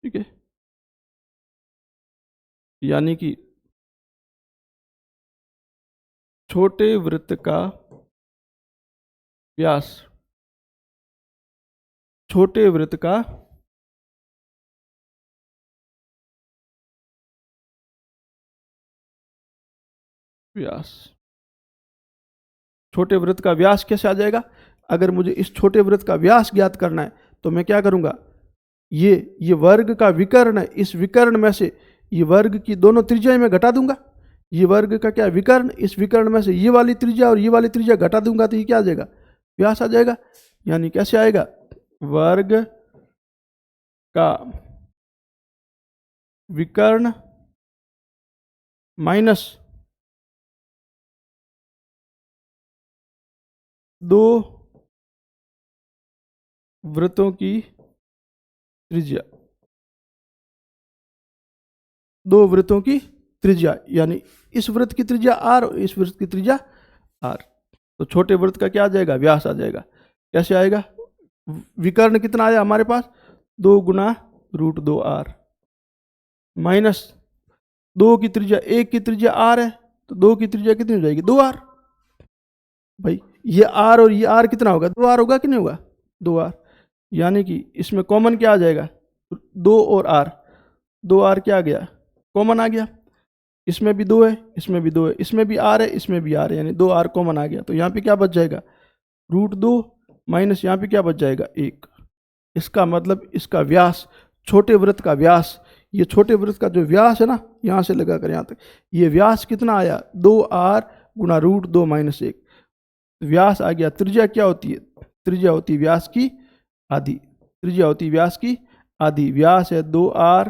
ठीक है, यानी कि छोटे वृत्त का व्यास, छोटे वृत्त का व्यास, छोटे वृत्त का व्यास कैसे आ जाएगा? अगर मुझे इस छोटे वृत्त का व्यास ज्ञात करना है तो मैं क्या करूंगा, ये वर्ग का विकर्ण है, इस विकर्ण में से ये वर्ग की दोनों त्रिज्याएं मैं घटा दूंगा, ये वर्ग का क्या विकर्ण, इस विकर्ण में से ये वाली त्रिज्या और ये वाली त्रिज्या घटा दूंगा तो ये क्या आ जाएगा, व्यास आ जाएगा। यानी कैसे आएगा, वर्ग का विकर्ण माइनस दो वृत्तों की त्रिज्या, दो वृत्तों की त्रिज्या, यानी इस वृत्त की त्रिज्या आर और इस वृत्त की त्रिज्या आर, तो छोटे वृत्त का क्या आ जाएगा, व्यास आ जाएगा। कैसे आएगा, विकर्ण कितना आया हमारे पास, 2 × √2r माइनस 2 की त्रिज्या, 1 की त्रिज्या आर है, तो 2 की त्रिज्या कितनी हो जाएगी, 2r। भाई ये आर और ये आर कितना होगा, 2r होगा कि नहीं होगा, 2r। यानी कि इसमें कॉमन क्या आ जाएगा, 2 और r, 2r क्या आ गया, कॉमन आ गया, इसमें भी 2 है, इसमें भी 2 है, इसमें भी r है, इसमें भी r है, यानी 2r कॉमन आ गया। तो यहाँ पे क्या बच जाएगा, √2 माइनस यहाँ पे क्या बच जाएगा, 1। इसका मतलब इसका व्यास, छोटे वृत्त का व्यास, ये छोटे वृत्त का जो व्यास है ना, यहाँ से लगा कर यहाँ तक, ये व्यास कितना आया, 2r × √2 - 1। व्यास आ गया, त्रिज्या क्या होती है, त्रिज्या होती है व्यास की आधी, त्रिज्या होती है व्यास की आधी, व्यास है 2r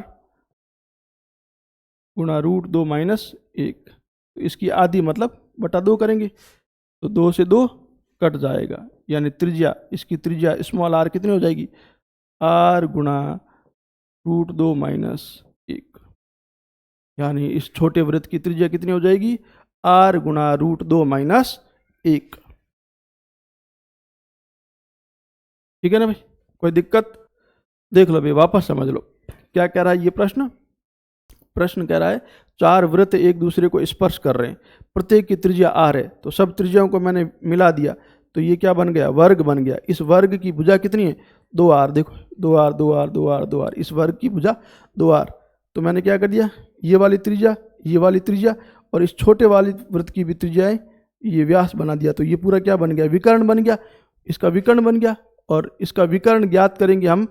× √2 - 1, तो इसकी आधी मतलब बटा 2 करेंगे, तो 2 से 2 कट जाएगा, यानी त्रिज्या, इसकी त्रिज्या स्मॉल r कितनी हो जाएगी, r × √2 - 1, यानी इस छोटे वृत्त की त्रिज्या कितनी हो जाएगी, r × √2 - 1। ठीक है ना भाई, कोई दिक्कत, देख लो भाई, वापस समझ लो क्या कह रहा है ये प्रश्न। प्रश्न कह रहा है 4 वृत्त एक दूसरे को स्पर्श कर रहे हैं, प्रत्येक की त्रिज्या r है, तो सब त्रिज्याओं को मैंने मिला दिया, तो ये क्या बन गया, वर्ग बन गया। इस वर्ग की भुजा कितनी है, 2r, देखो 2r 2r 2r 2r, इस वर्ग की भुजा 2r। तो मैंने क्या कर दिया, ये वाली त्रिज्या, ये वाली त्रिज्या और इस छोटे वाली वृत्त की भी त्रिज्याएं, ये व्यास बना दिया, तो ये पूरा क्या बन गया, विकर्ण बन गया, इसका विकर्ण बन गया। और इसका विकर्ण ज्ञात करेंगे हम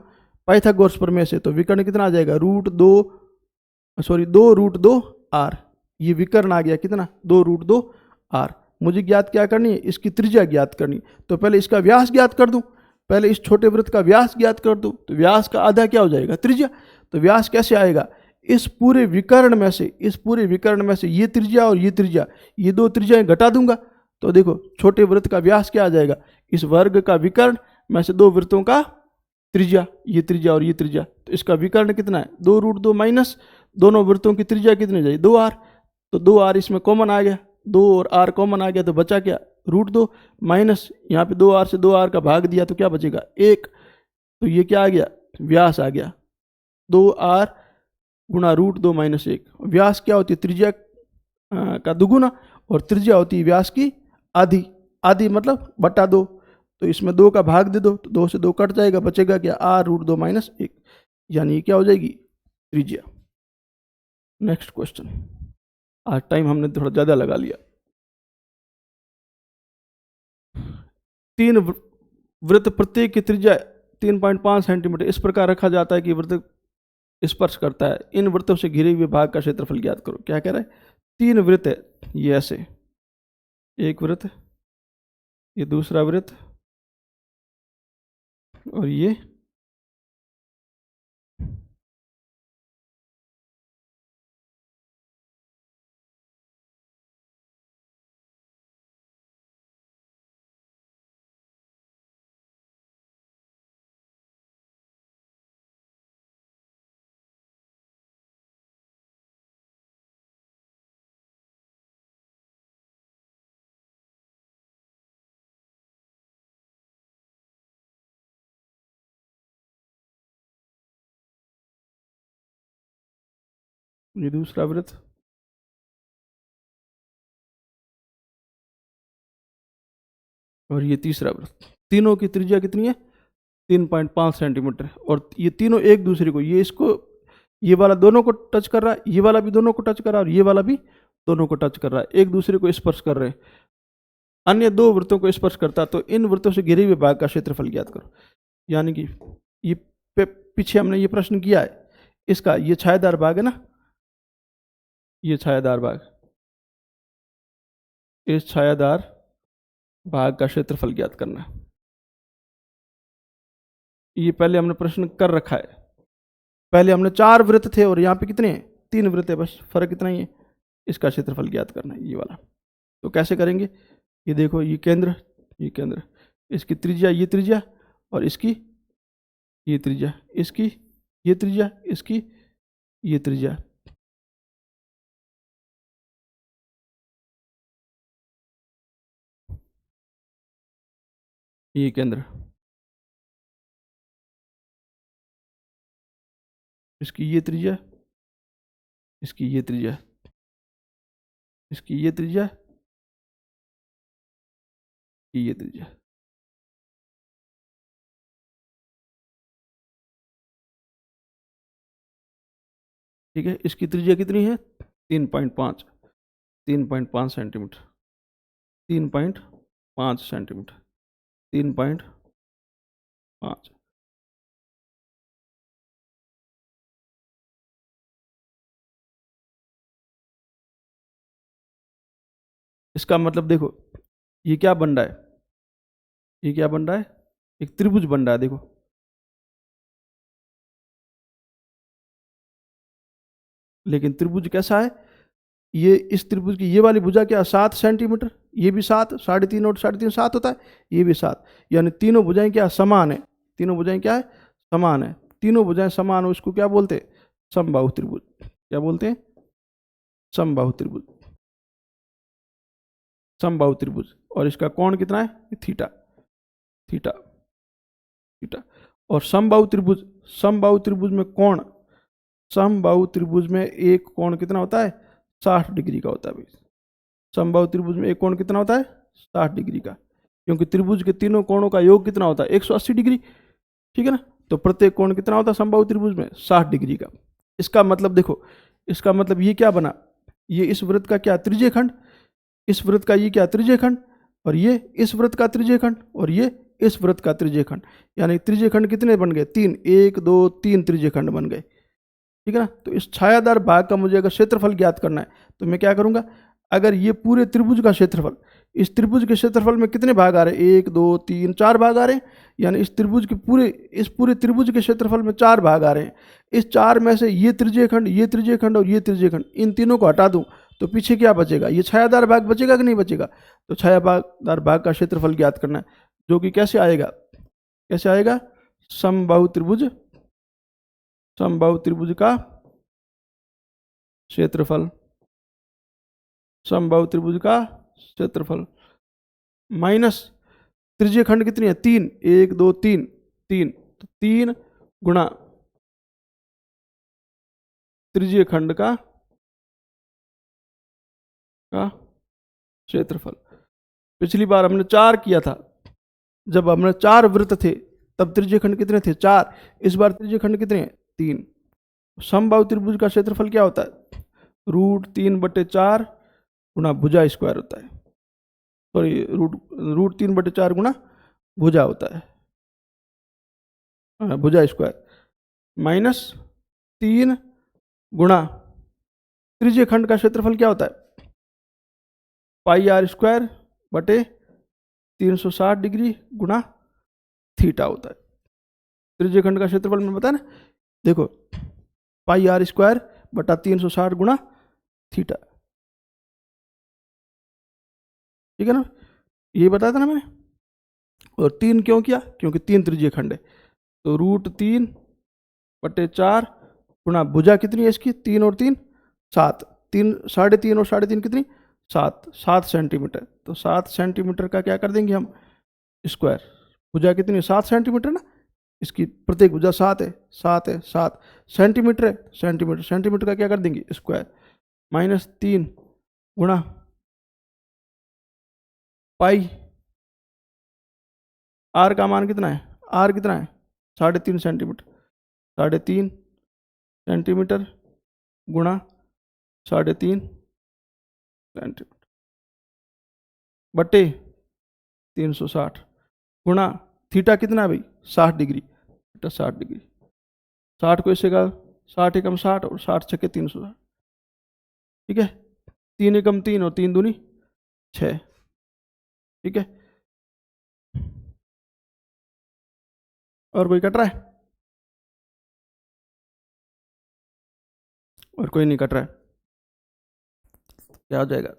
पाइथागोरस प्रमेय से, तो विकर्ण कितना आ जाएगा, √2 r, ये विकर्ण आ गया कितना, 2 √ 2 r। मुझे ज्ञात क्या करनी है, इसकी त्रिज्या ज्ञात करनी, तो पहले इसका व्यास ज्ञात कर दूं, पहले इस छोटे वृत्त का व्यास ज्ञात कर दूं, तो व्यास का आधा क्या हो जाएगा, त्रिज्या। तो व्यास कैसे आएगा, इस पूरे विकर्ण में से, इस पूरे विकर्ण में से ये त्रिज्या और ये त्रिज्या, ये दो त्रिज्याएं घटा दूंगा, तो देखो छोटे वृत्त का व्यास क्या आ जाएगा, इस वर्ग का विकर्ण में से दो वृत्तों का त्रिज्या, ये त्रिज्या और ये त्रिज्या, तो इसका विकर्ण कितना है, 2 √ 2 माइनस दोनों वृत्तों की त्रिज्या कितनी हो जाएगी, 2r, तो 2r इसमें कॉमन आ गया, 2 और r कॉमन आ गया, तो बचा क्या, √2 माइनस यहाँ पे 2r से 2r का भाग दिया तो क्या बचेगा, 1। तो ये क्या आ गया, व्यास आ गया, 2r × √2 - 1। व्यास क्या होती है, त्रिज्या का दुगुना, और त्रिज्या होती है व्यास की आधी, आधी मतलब बटा 2, तो इसमें 2 का भाग दे दो, तो 2 से 2 कट जाएगा, बचेगा क्या, r √2 - 1, यानी क्या हो जाएगी, त्रिज्या। नेक्स्ट क्वेश्चन, आज टाइम हमने थोड़ा ज़्यादा लगा लिया। 3 वृत्त प्रत्येक की त्रिज्या 3.5 सेंटीमीटर इस प्रकार रखा जाता है कि वृत्त स्पर्श करता है, इन वृत्तों से घिरे हुए भाग का क्षेत्रफल ज्ञात करो। क्या कह रहा है, 3 वृत्त है, ये ऐसे, एक वृत्त, ये दूसरा वृत्त और ये ये दूसरा वृत्त, और ये तीसरा वृत्त। तीनों की त्रिज्या कितनी है? 3.5 सेंटीमीटर। और ये तीनों एक दूसरे को, ये इसको, ये वाला दोनों को टच कर रहा है, ये वाला भी दोनों को टच कर रहा है, और ये वाला भी दोनों को टच कर रहा है, एक दूसरे को स्पर्श कर रहे हैं। अन्य दो वृत्तों को स्पर्श करता है, तो इन वृत्तों से घिरे हुए भाग का क्षेत्रफल ज्ञात करो। यानी कि ये पीछे हमने ये प्रश्न किया है, इसका ये छायादार भाग है ना, ये छायादार भाग, इस छायादार भाग का क्षेत्रफल ज्ञात करना है। ये पहले हमने प्रश्न कर रखा है। पहले हमने 4 वृत्त थे और यहाँ पे कितने हैं? 3 वृत्त है, बस फर्क इतना ही है। इसका क्षेत्रफल ज्ञात करना है, ये वाला। तो कैसे करेंगे? ये देखो, ये केंद्र, ये केंद्र, इसकी त्रिज्या, ये त्रिज्या, और इसकी ये त्रिज्या, इसकी ये त्रिज्या, इसकी ये त्रिज्या। ये केंद्र, इसकी ये त्रिज्या, इसकी ये त्रिज्या, इसकी ये त्रिज्या, ये त्रिज्या। ठीक है, इसकी त्रिज्या कितनी है? 3.5, 3.5 सेंटीमीटर, 3.5 सेंटीमीटर, 3.5। इसका मतलब देखो, ये क्या बन रहा है? ये क्या बन रहा है? एक त्रिभुज बन रहा है, देखो। लेकिन त्रिभुज कैसा है? ये इस त्रिभुज की ये वाली भुजा क्या, 7 सेंटीमीटर, ये भी 7, 3.5 और 3.5 7 होता है, ये भी 7, यानी तीनों भुजाएं क्या, समान है। तीनों भुजाएं क्या है? समान है। तीनों भुजाएं समान हो, इसको क्या बोलते हैं? समबाहु त्रिभुज। क्या बोलते हैं? समबाहु त्रिभुज, समबाहु त्रिभुज। और इसका कोण कितना है? Theta, theta, theta. और समबाहु त्रिभुज, समबाहु त्रिभुज में कोण, समबाहु त्रिभुज में एक कोण कितना होता है? 60 डिग्री का होता है भाई। समबाहु त्रिभुज में एक कोण कितना होता है? 60 डिग्री का, क्योंकि त्रिभुज के तीनों कोणों का योग कितना होता है? 180 डिग्री। ठीक है ना? तो प्रत्येक कोण कितना होता है समबाहु त्रिभुज में? 60 डिग्री का। इसका मतलब देखो, इसका मतलब ये क्या बना? ये इस वृत्त का क्या, त्रिज्यीय खंड। इस वृत्त का ये क्या, त्रिज्यीय खंड। और ये इस वृत्त का त्रिज्यीय खंड, और ये इस वृत्त का त्रिज्यीय खंड। यानी त्रिज्यीय खंड कितने बन गए? 3, 1 2 3 त्रिज्यीय खंड बन गए। ठीक है ना? तो इस छायादार भाग का मुझे अगर क्षेत्रफल ज्ञात करना है, तो मैं क्या करूंगा? अगर ये पूरे त्रिभुज का क्षेत्रफल, इस त्रिभुज के क्षेत्रफल में कितने भाग आ रहे हैं? 1 2 3 4 भाग आ रहे हैं। यानी इस त्रिभुज के पूरे, इस पूरे त्रिभुज के क्षेत्रफल में 4 भाग आ रहे हैं। इस 4 में से ये त्रिज्यीय खंड, ये त्रिज्यीय खंड और ये त्रिज्यीय खंड, इन तीनों को हटा दूं तो पीछे क्या बचेगा? ये छायादार भाग बचेगा कि नहीं बचेगा? तो छायादार भाग का क्षेत्रफल ज्ञात करना है, जो कि कैसे आएगा? कैसे आएगा? समबाहु त्रिभुज, समबाहु त्रिभुज का क्षेत्रफल, समबाहु त्रिभुज का क्षेत्रफल माइनस त्रिज्यीय खंड कितनी है? 3, 1 2 3, 3, तो 3 गुणा त्रिज्यीय खंड का क्षेत्रफल। पिछली बार हमने 4 किया था, जब हमने 4 वृत्त थे तब त्रिज्यीय खंड कितने थे? 4। इस बार त्रिज्यीय खंड कितने हैं? 3। समबाहु त्रिभुज का क्षेत्रफल क्या होता है? √3/4 गुणा भुजा स्क्वायर होता है। सॉरी, √3/4 गुणा भुजा होता है, भुजा स्क्वायर, माइनस 3 गुणा त्रिज्यीय खंड का क्षेत्रफल क्या होता है? πr²/360 डिग्री गुणा थीटा होता है। त्रिज्यीय खंड का क्षेत्रफल में बताया ना, देखो, πr²/360 गुणा थीटा। ठीक है ना? ये बताया था ना मैंने। और 3 क्यों किया? क्योंकि 3 त्रिज्यीय खंड है। तो √3/4 गुणा भुजा कितनी है इसकी? 3 और 3 7, 3 3.5 और 3.5 कितनी? 7 सेंटीमीटर। तो 7 सेंटीमीटर का क्या कर देंगे हम? स्क्वायर। भुजा कितनी? 7 सेंटीमीटर ना, इसकी प्रत्येक भुजा 7 है, 7 है, 7 सेंटीमीटर है, सेंटीमीटर, सेंटीमीटर का क्या कर देंगे स्क्वायर, -3 गुणा पाई, आर का मान कितना है, आर कितना है 3.5 सेंटीमीटर, 3.5 सेंटीमीटर गुणा 3.5 सेंटीमीटर बटे 360 गुणा थीटा कितना है भाई 60 डिग्री, थीटा 60 डिग्री, 60 को इससे का 60 एकम 60 और 60 छके 360, ठीक है, 3 एकम 3 और 3 दूनी 6, ठीक है। और कोई कट रहा है, और कोई नहीं कट रहा है, क्या हो जाएगा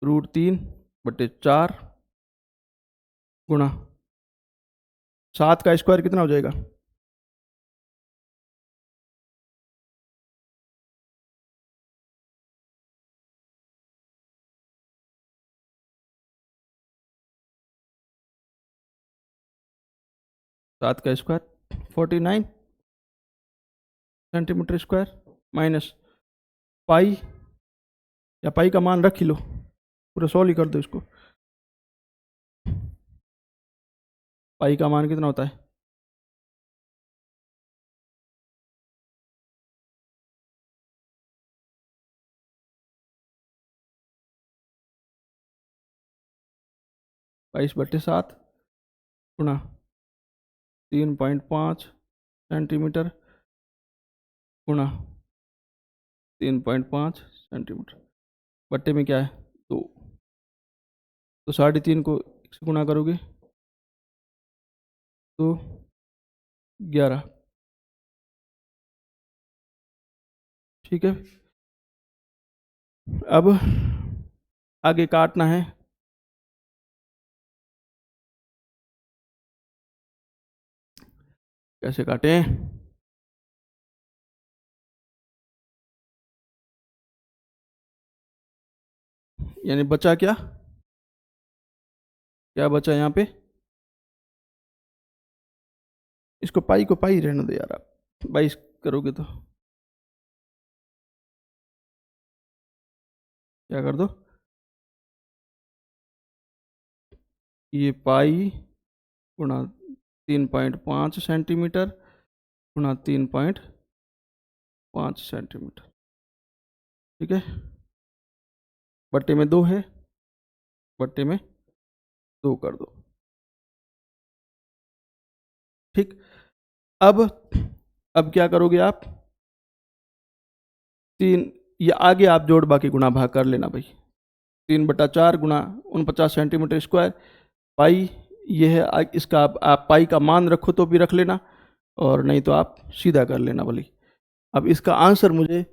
√3/4 गुणा 7 का स्क्वायर कितना हो जाएगा, सात का square 49 centimetre square minus pi, या पाई का मान रख ही लो, पूरा 100 ही कर दो इसको, पाई का मान कितना होता है, (22/7 गुणा 3.5 सेंटीमीटर गुणा 3.5 सेंटीमीटर बट्टे में क्या है 2, तो 3.5 को से गुणा करोगे तो 11, ठीक है। अब आगे काटना है, कैसे काटें, यानी बचा क्या, क्या बचा यहाँ पे, इसको पाई को पाई रहने दो यार, आप 22 करोगे तो क्या कर दो, ये पाई गुणा 3.5 सेंटीमीटर गुणा 3.5 सेंटीमीटर, ठीक है, बट्टे में 2 है, बट्टे में 2 कर दो, ठीक। अब क्या करोगे आप, 3 ये आगे आप जोड़ बाकी गुणा भाग कर लेना भाई, 3/4 गुणा 49 सेंटीमीटर स्क्वायर पाई, ये है इसका आप पाई का मान रखो तो भी रख लेना, और नहीं तो आप सीधा कर लेना भली। अब इसका आंसर मुझे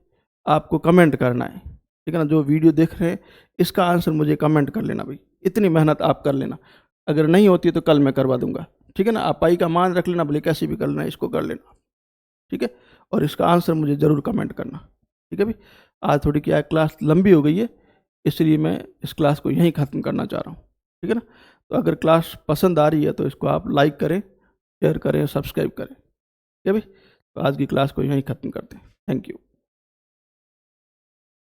आपको कमेंट करना है, ठीक है ना, जो वीडियो देख रहे हैं इसका आंसर मुझे कमेंट कर लेना भाई, इतनी मेहनत आप कर लेना, अगर नहीं होती तो कल मैं करवा दूंगा, ठीक है ना, आप पाई का मान रख लेना भले, कैसे भी कर लेना, इसको कर लेना, ठीक है, और इसका आंसर मुझे ज़रूर कमेंट करना, ठीक है भाई। आज थोड़ी क्या क्लास लंबी हो गई है, इसलिए मैं इस क्लास को यहीं ख़त्म करना चाह रहा हूँ, ठीक है ना। तो अगर क्लास पसंद आ रही है तो इसको आप लाइक करें, शेयर करें, सब्सक्राइब करें, ठीक है भाई। तो आज की क्लास को यहीं ख़त्म करते हैं, थैंक यू।